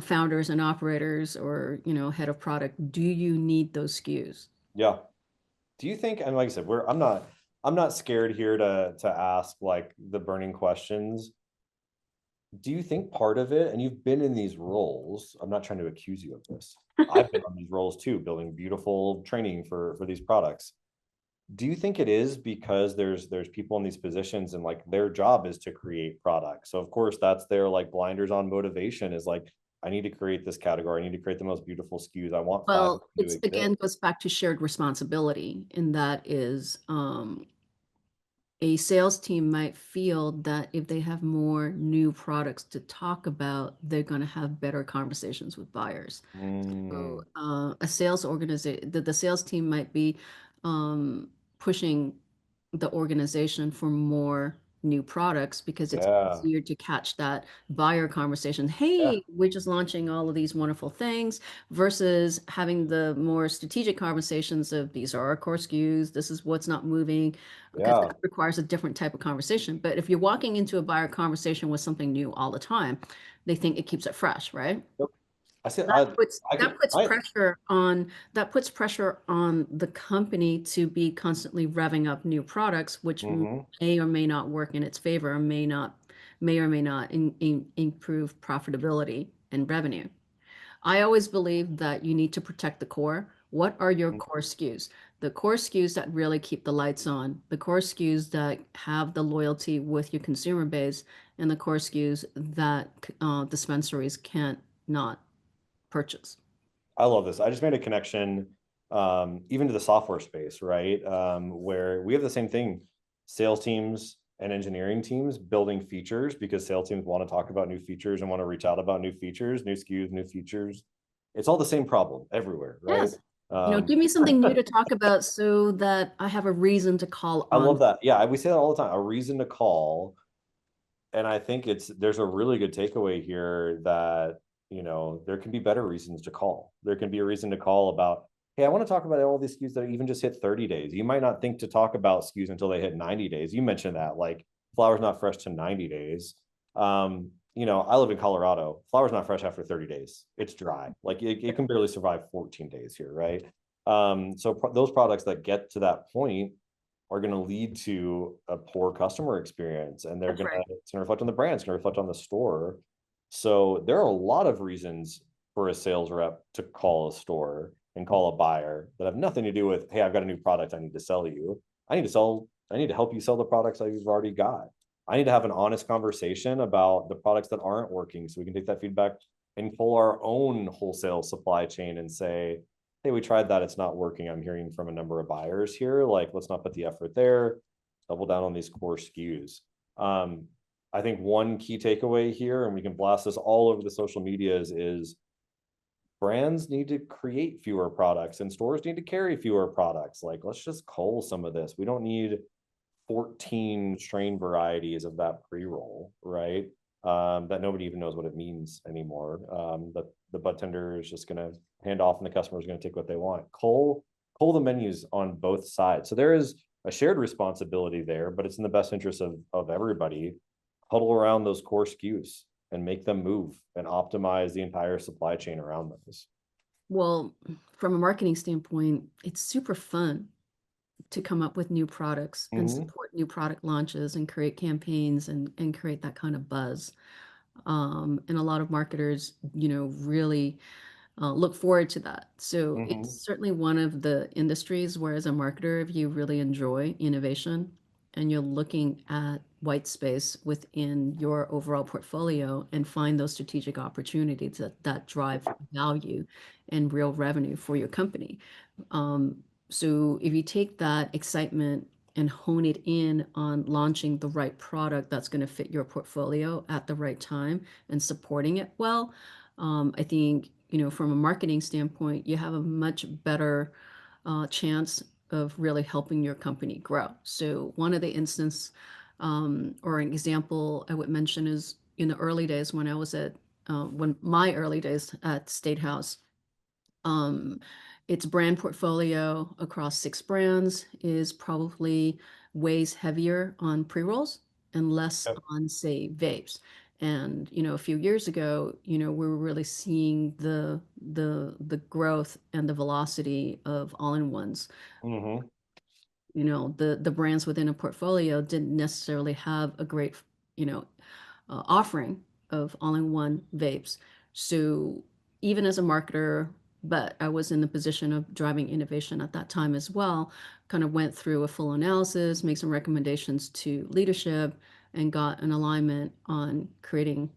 founders and operators or, head of product, do you need those SKUs? Yeah. Do you think, and like I said, I'm not scared here to ask like the burning questions. Do you think part of it, and you've been in these roles, I'm not trying to accuse you of this. I've been on these roles too, building beautiful training for these products. Do you think it is because there's people in these positions and like their job is to create products? So of course that's their like blinders on motivation is like, I need to create this category. I need to create the most beautiful SKUs. I want 5 Well, to it's exist. again goes back to shared responsibility, and that is a sales team might feel that if they have more new products to talk about, they're going to have better conversations with buyers. So a sales organization, the sales team might be pushing the organization for more new products because it's easier to catch that buyer conversation. Hey, we're just launching all of these wonderful things versus having the more strategic conversations of these are our core SKUs, this is what's not moving, because that requires a different type of conversation. But if you're walking into a buyer conversation with something new all the time, they think it keeps it fresh, right? That puts pressure on the company to be constantly revving up new products, which may or may not work in its favor, or may or may not improve profitability and revenue. I always believe that you need to protect the core. What are your core SKUs? The core SKUs that really keep the lights on, the core SKUs that have the loyalty with your consumer base, and the core SKUs that dispensaries can't not purchase. I love this. I just made a connection, even to the software space, right? Where we have the same thing, sales teams and engineering teams building features because sales teams want to talk about new features and want to reach out about new features, new SKUs, new features. It's all the same problem everywhere, right? Yes. Give me something new to talk about so that I have a reason to call on. I love that. Yeah, we say that all the time, a reason to call. And I think there's a really good takeaway here that, there can be better reasons to call. There can be a reason to call about, hey, I want to talk about all these SKUs that even just hit 30 days. You might not think to talk about SKUs until they hit 90 days. You mentioned that, like flower's not fresh to 90 days. I live in Colorado. Flower's not fresh after 30 days. It's dry. Like it can barely survive 14 days here, right? So those products that get to that point are going to lead to a poor customer experience, and it's going to reflect on the brand, it's going to reflect on the store. So there are a lot of reasons for a sales rep to call a store and call a buyer that have nothing to do with, hey, I've got a new product I need to sell you. I need to help you sell the products that you've already got. I need to have an honest conversation about the products that aren't working so we can take that feedback and pull our own wholesale supply chain and say, hey, we tried that, it's not working. I'm hearing from a number of buyers here, like, let's not put the effort there, double down on these core SKUs. I think one key takeaway here, and we can blast this all over the social medias, is brands need to create fewer products and stores need to carry fewer products. Like, let's just cull some of this. We don't need 14 strain varieties of that pre-roll, right? That nobody even knows what it means anymore. The bud tender is just going to hand off and the customer is going to take what they want. Cull the menus on both sides. So there is a shared responsibility there, but it's in the best interest of everybody. Huddle around those core SKUs and make them move and optimize the entire supply chain around those. Well, from a marketing standpoint, it's super fun to come up with new products and support new product launches and create campaigns and create that kind of buzz. And a lot of marketers, really look forward to that. So it's certainly one of the industries where, as a marketer, if you really enjoy innovation and you're looking at white space within your overall portfolio and find those strategic opportunities that drive value and real revenue for your company. So if you take that excitement and hone it in on launching the right product that's going to fit your portfolio at the right time and supporting it well, I think, from a marketing standpoint, you have a much better chance of really helping your company grow. So one of the instance or an example I would mention is in the early days when I was when my early days at State House, its brand portfolio across 6 brands is probably weighs heavier on pre-rolls and less on, say, vapes. And, a few years ago, we were really seeing the growth and the velocity of all-in-ones. The brands within a portfolio didn't necessarily have a great, offering of all-in-one vapes. So even as a marketer, but I was in the position of driving innovation at that time as well, kind of went through a full analysis, made some recommendations to leadership, and got an alignment on creating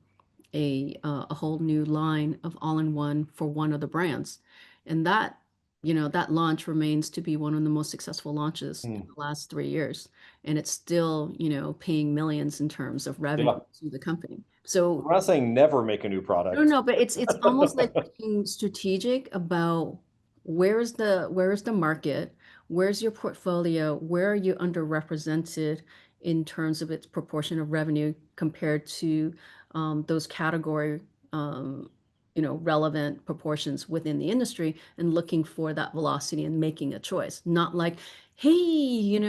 a whole new line of all-in-one for one of the brands. And that launch remains to be one of the most successful launches in the last 3 years. And it's still, paying millions in terms of revenue to the company. So we're not saying never make a new product. No, but it's almost like being strategic about where is the market, where's your portfolio, where are you underrepresented in terms of its proportion of revenue compared to those category relevant proportions within the industry, and looking for that velocity and making a choice. Not like, hey,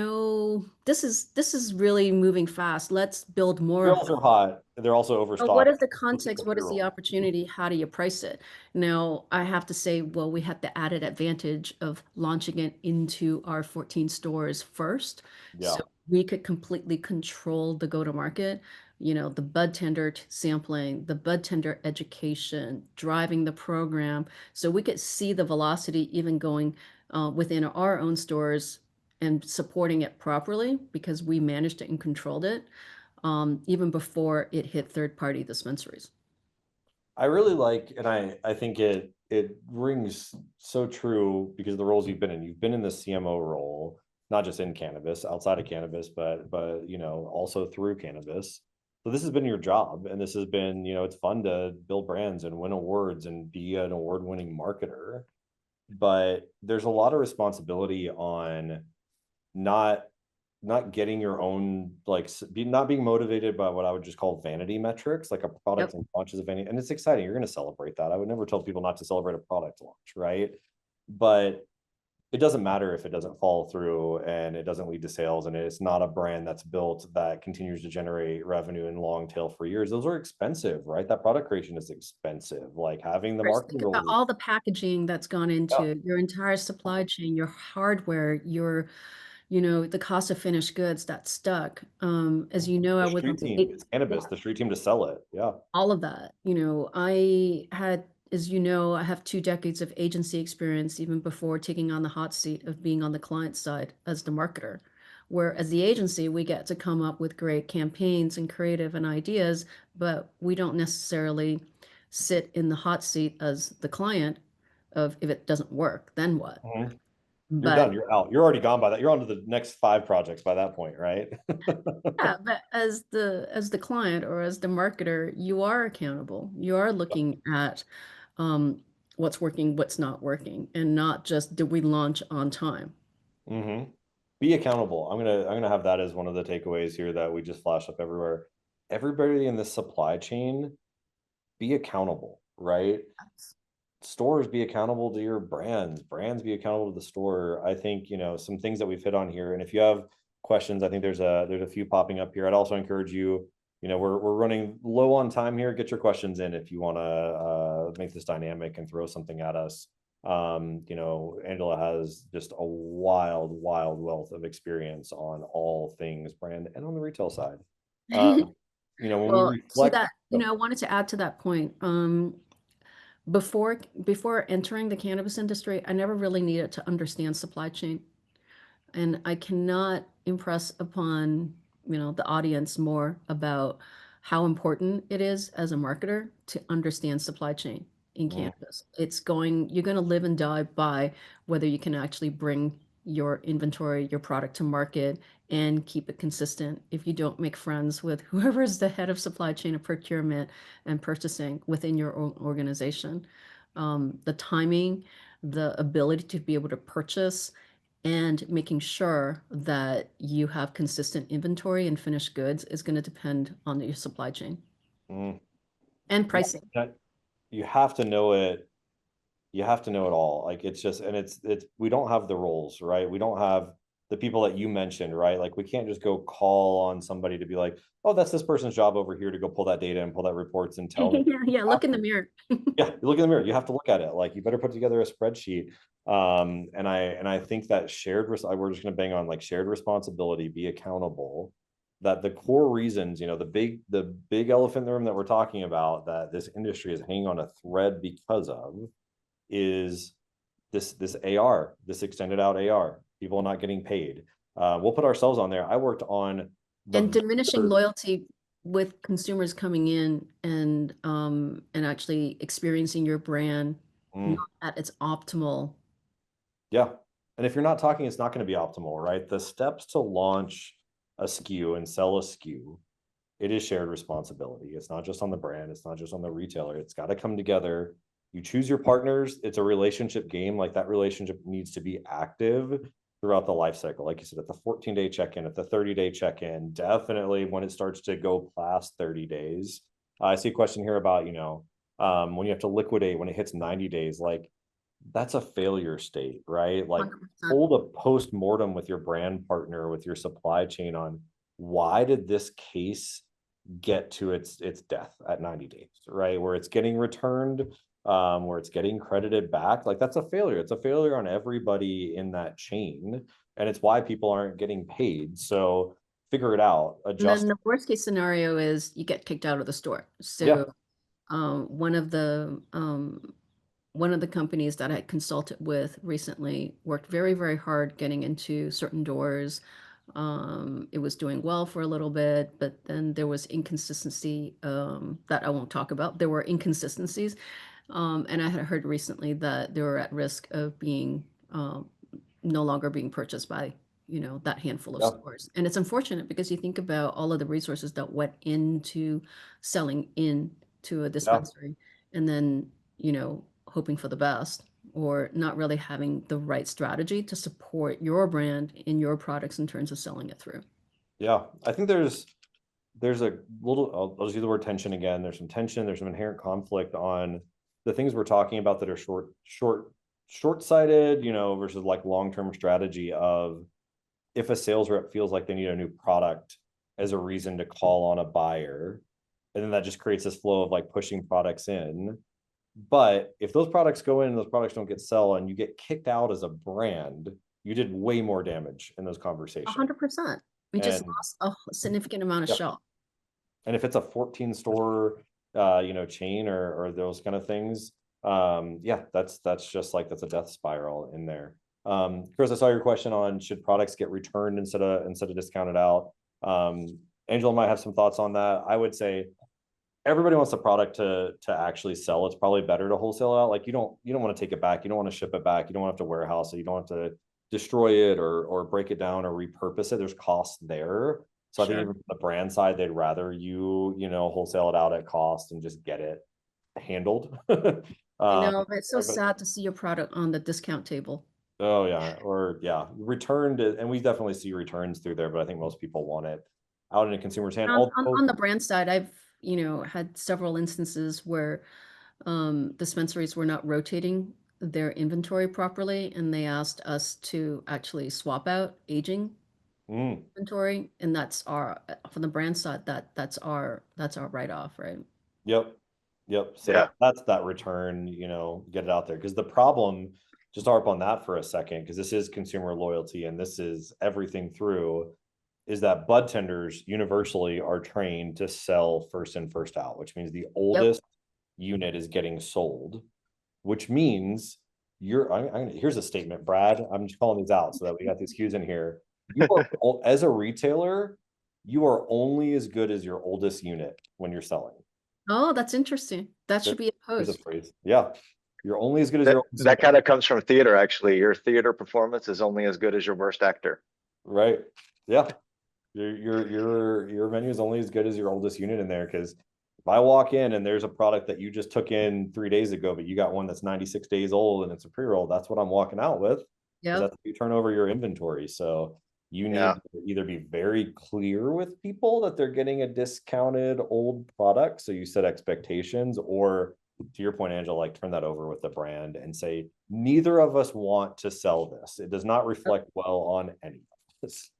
this is really moving fast. Let's build more of Pre-rolls are hot. They're also But overstocked. what is the context? What is the opportunity? How do you price it? Now, I have to say, well, we had the added advantage of launching it into our 14 stores first. So we could completely control the go-to-market, the bud tender sampling, the bud tender education, driving the program. So we could see the velocity even going within our own stores and supporting it properly because we managed it and controlled it. Even before it hit third-party dispensaries. I really like, and I think it rings so true because of the roles you've been in. You've been in the CMO role, not just in cannabis, outside of cannabis, but also through cannabis. So this has been your job, and this has been, it's fun to build brands and win awards and be an award-winning marketer. But there's a lot of responsibility on not getting your own, like, not being motivated by what I would just call vanity metrics, like a product launches of any, and it's exciting. You're going to celebrate that. I would never tell people not to celebrate a product launch, right? But it doesn't matter if it doesn't follow through and it doesn't lead to sales and it's not a brand that's built that continues to generate revenue and long tail for years. Those are expensive, right? That product creation is expensive. Like having the marketing Think about all the packaging that's gone into your entire supply chain, your hardware, your the cost of finished goods that's stuck. As you know, I was on it's cannabis, the street team to sell it. All of that. As I have 2 decades of agency experience even before taking on the hot seat of being on the client side as the marketer. Where as the agency, we get to come up with great campaigns and creative and ideas, but we don't necessarily sit in the hot seat as the client of if it doesn't work, then what? Mhm. You're But done. You're out. You're already gone by that. You're on to the next 5 projects by that point, right? yeah, but as the client or as the marketer, you are accountable. You are looking at um, what's working, what's not working, and not just did we launch on time. Mm-hmm. Be accountable. I'm gonna have that as one of the takeaways here that we just flash up everywhere. Everybody in the supply chain, be accountable, right? Stores be accountable to your brands be accountable to the store. I think, some things that we've hit on here, and if you have questions, I think there's a few popping up here. I'd also encourage you, we're running low on time here. Get your questions in if you want to make this dynamic and throw something at us. Angela has just a wild wealth of experience on all things brand and on the retail side. When we Well, to reflect. that, I wanted to add to that point. Before entering the cannabis industry, I never really needed to understand supply chain. And I cannot impress upon, the audience more about how important it is as a marketer to understand supply chain in cannabis. You're going to live and die by whether you can actually bring your inventory, your product to market and keep it consistent. If you don't make friends with whoever is the head of supply chain and procurement and purchasing within your own organization, the timing, the ability to be able to purchase and making sure that you have consistent inventory and finished goods is going to depend on your supply chain Mm, and pricing. yeah, you have to know it. You have to know it all. Like it's just, and it's we don't have the roles, right? We don't have the people that you mentioned, right? Like we can't just go call on somebody to be like, oh, that's this person's job over here to go pull that data and pull that reports and tell me. Yeah, look in the mirror. Yeah, you look in the mirror. You have to look at it. Like you better put together a spreadsheet. And I think that we're just going to bang on like shared responsibility, be accountable. That the core reasons, the big elephant in the room that we're talking about that this industry is hanging on a thread because of is this AR, this extended out AR. People not getting paid. We'll put ourselves on there. I worked on And the diminishing loyalty with consumers coming in and actually experiencing your brand not at its optimal. Yeah. And if you're not talking, it's not going to be optimal, right? The steps to launch a SKU and sell a SKU, it is shared responsibility. It's not just on the brand, it's not just on the retailer. It's got to come together. You choose your partners. It's a relationship game. Like that relationship needs to be active throughout the life cycle. Like you said, at the 14-day check-in, at the 30-day check-in, definitely when it starts to go past 30 days. I see a question here about, when you have to liquidate, when it hits 90 days, like that's a failure state, right? Like 100%. hold a post-mortem with your brand partner, with your supply chain on why did this case get to its death at 90 days, right? Where it's getting returned, where it's getting credited back. Like that's a failure. It's a failure on everybody in that chain. And it's why people aren't getting paid. So figure it out, And then adjust. the worst case scenario is you get kicked out of the store. Yeah. So um, one of the um, one of the companies that I consulted with recently worked very, very hard getting into certain doors. It was doing well for a little bit, but then there was inconsistency that I won't talk about. There were inconsistencies, and I had heard recently that they were at risk of being no longer being purchased by that handful of Yeah. stores. And it's unfortunate because you think about all of the resources that went into selling into a Yeah. dispensary and then hoping for the best or not really having the right strategy to support your brand in your products in terms of selling it through. Yeah. I think there's a little, I'll just use the word tension again. There's some tension, there's some inherent conflict on the things we're talking about that are short-sighted, versus like long-term strategy of if a sales rep feels like they need a new product as a reason to call on a buyer, and then that just creates this flow of like pushing products in. But if those products go in and those products don't get sell and you get kicked out as a brand, you did way more damage in those conversations. 100%. We just And lost a significant amount of yeah. shelf. And if it's a 14 store, chain or those kind of things, yeah, that's just like, that's a death spiral in there. Chris, I saw your question on should products get returned instead of discounted out. Angela might have some thoughts on that. I would say everybody wants the product to actually sell. It's probably better to wholesale it out. Like you don't want to take it back. You don't want to ship it back. You don't have to warehouse it. You don't have to destroy it or break it down or repurpose it. There's costs there. So I think even from the brand side, they'd rather you wholesale it out at cost and just get it handled. I know, but it's so but sad to see your product on the discount table. oh yeah, or yeah, returned, and we definitely see returns through there, but I think most people want it out in a consumer's hand. On the brand side, I've, had several instances where dispensaries were not rotating their inventory properly, and they asked us to actually swap out aging inventory, and that's our, from the brand side, that's our write-off, right? Yep. So Yeah. that's that return, get it out there. Because the problem, just harp on that for a second, because this is consumer loyalty and this is everything through, is that bud tenders universally are trained to sell first in, first out, which means the oldest unit is getting sold, which means here's a statement, Brad. I'm just calling these out so that we got these cues in here. You are, as a retailer, you are only as good as your oldest unit when you're selling. Oh, that's interesting. That should be a post. Yeah. You're only as good as That, your oldest that kind of comes from theater, actually. Your theater performance is only as good as your worst actor. Right. Yeah. Your menu is only as good as your oldest unit in there. Because if I walk in and there's a product that you just took in 3 days ago, but you got one that's 96 days old and it's a pre-roll, that's what I'm walking out with. Yeah. That's how you turn over your inventory. So you need to either be very clear with people that they're getting a discounted old product, so you set expectations, or to your point, Angela, like turn that over with the brand and say, neither of us want to sell this. It does not reflect well on any of this.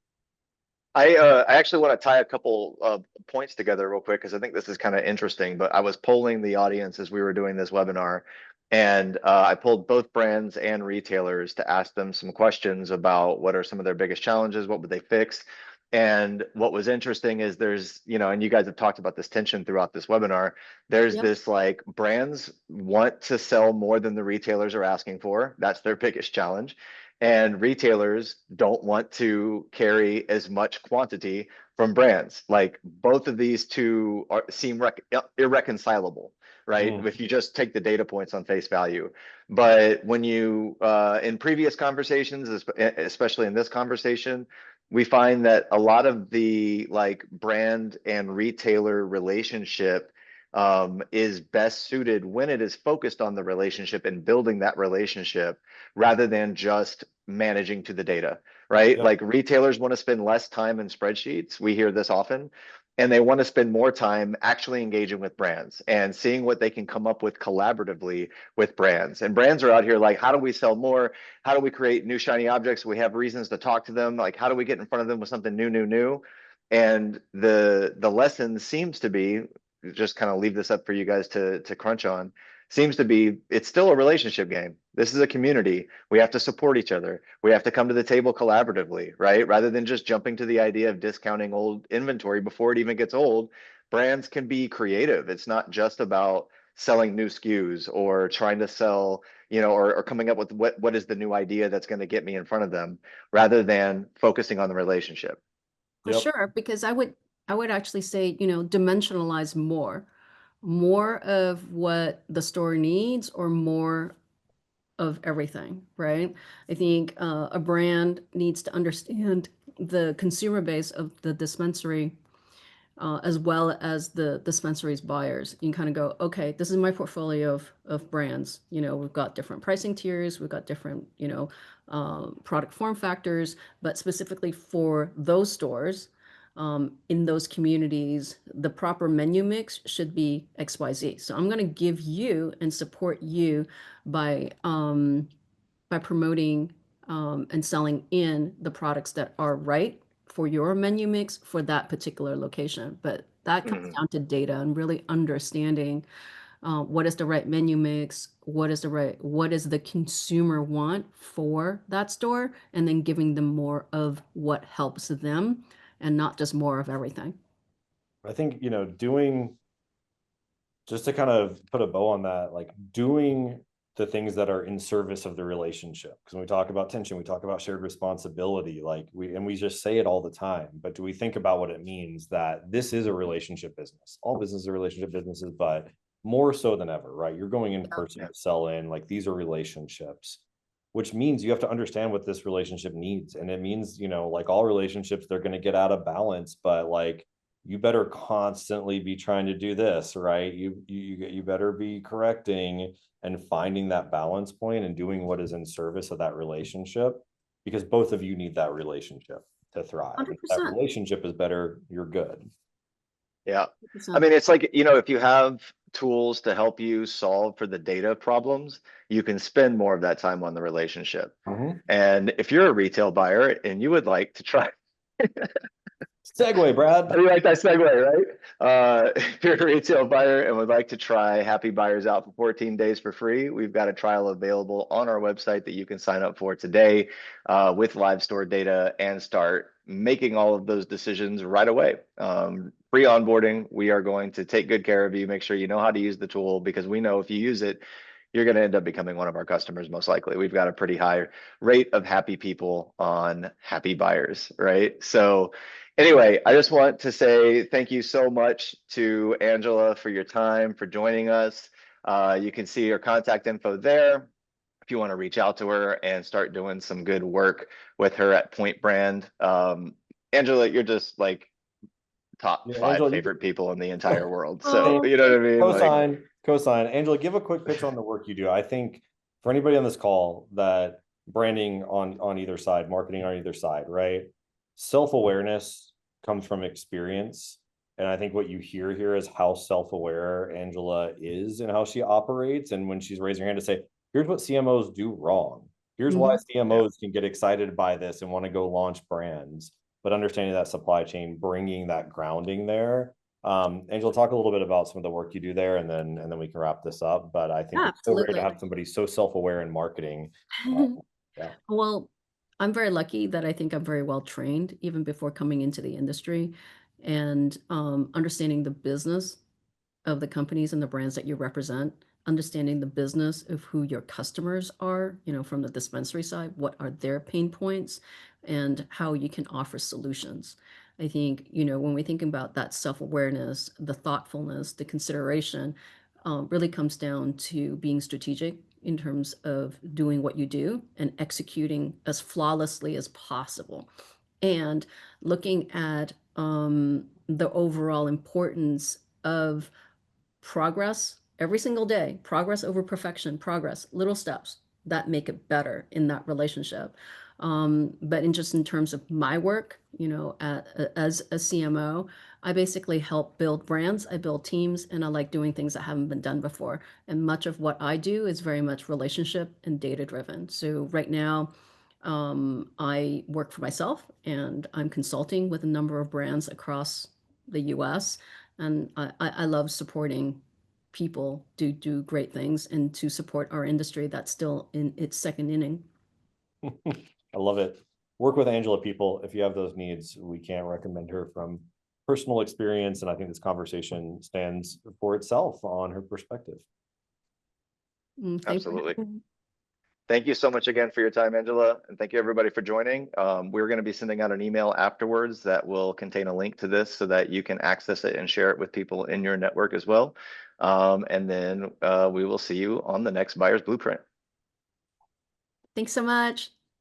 I actually want to tie a couple points together real quick because I think this is kind of interesting. But I was polling the audience as we were doing this webinar, and I polled both brands and retailers to ask them some questions about what are some of their biggest challenges, what would they fix. And what was interesting is there's, and you guys have talked about this tension throughout this webinar. There's this like brands want to sell more than the retailers are asking for. That's their biggest challenge. And retailers don't want to carry as much quantity from brands. Like both of these two seem irreconcilable, right? If you just take the data points on face value. But when you, in previous conversations, especially in this conversation, we find that a lot of the like brand and retailer relationship is best suited when it is focused on the relationship and building that relationship rather than just managing to the data, right? Like retailers want to spend less time in spreadsheets. We hear this often. And they want to spend more time actually engaging with brands and seeing what they can come up with collaboratively with brands. And brands are out here like, how do we sell more? How do we create new shiny objects? We have reasons to talk to them. Like, how do we get in front of them with something new? And the lesson seems to be, just kind of leave this up for you guys to crunch on, seems to be it's still a relationship game. This is a community. We have to support each other. We have to come to the table collaboratively, right? Rather than just jumping to the idea of discounting old inventory before it even gets old, brands can be creative. It's not just about selling new SKUs or trying to sell, or coming up with what is the new idea that's going to get me in front of them, rather than focusing on the relationship. For sure, because I would actually say, dimensionalize more of what the store needs or more of everything, right? I think a brand needs to understand the consumer base of the dispensary as well as the dispensary's buyers. You can kind of go, okay, this is my portfolio of brands. We've got different pricing tiers, we've got different, product form factors, but specifically for those stores, in those communities, the proper menu mix should be XYZ. So I'm going to give you and support you by promoting and selling in the products that are right for your menu mix for that particular location. But that comes down to data and really understanding what is the right menu mix, what is the consumer want for that store, and then giving them more of what helps them and not just more of everything. I think, just to kind of put a bow on that, like doing the things that are in service of the relationship. Because when we talk about tension, we talk about shared responsibility, like we just say it all the time, but do we think about what it means that this is a relationship business? All businesses are relationship businesses, but more so than ever, right? You're going in person to sell in, like these are relationships, which means you have to understand what this relationship needs. And it means, you know, like all relationships, they're going to get out of balance, but like, you better constantly be trying to do this, right? You better be correcting and finding that balance point and doing what is in service of that relationship, because both of you need that relationship to thrive. If that 100%. relationship is better, you're good. Yeah. 100%. I mean, it's like, you know, if you have tools to help you solve for the data problems, you can spend more of that time on the relationship. And if you're a retail buyer and you would like to try Segue, Brad. How do you like that segue, right? If you're a retail buyer and would like to try Happy Buyers out for 14 days for free, we've got a trial available on our website that you can sign up for today with live store data and start making all of those decisions right away. Free onboarding, we are going to take good care of you, make sure you know how to use the tool, because we know if you use it, you're going to end up becoming one of our customers, most likely. We've got a pretty high rate of happy people on Happy Buyers, right? So anyway, I just want to say thank you so much to Angela for your time, for joining us. You can see her contact info there if you want to reach out to her and start doing some good work with her at Point Brand. Angela, you're just like top Yeah, 5 Angela, favorite people in the entire world. So, you know what I mean? Cosign. Angela, give a quick pitch on the work you do. I think for anybody on this call, that branding on either side, marketing on either side, right? Self-awareness comes from experience. And I think what you hear here is how self-aware Angela is and how she operates. And when she's raising her hand to say, here's what CMOs do wrong. Here's why CMOs can get excited by this and want to go launch brands. But understanding that supply chain, bringing that grounding there. Angela, talk a little bit about some of the work you do there, and then we can wrap this up. But I think it's so rare to have somebody so self-aware in marketing. Yeah. Well, I'm very lucky that I think I'm very well trained even before coming into the industry, and understanding the business of the companies and the brands that you represent, understanding the business of who your customers are, you know, from the dispensary side, what are their pain points, and how you can offer solutions. I think, you know, when we think about that self-awareness, the thoughtfulness, the consideration, really comes down to being strategic in terms of doing what you do and executing as flawlessly as possible, and looking at the overall importance of progress every single day, progress over perfection, progress, little steps that make it better in that relationship. But in terms of my work, you know, as a CMO, I basically help build brands, I build teams, and I like doing things that haven't been done before. And much of what I do is very much relationship and data driven. So right now, I work for myself and I'm consulting with a number of brands across the US. And I love supporting people to do great things and to support our industry that's still in its second inning. I love it. Work with Angela, people. If you have those needs, we can't recommend her from personal experience. And I think this conversation stands for itself on her perspective. Absolutely. Thank you so much again for your time, Angela. And thank you everybody for joining. We're going to be sending out an email afterwards that will contain a link to this so that you can access it and share it with people in your network as well. And then we will see you on the next Buyer's Blueprint. Thanks so much.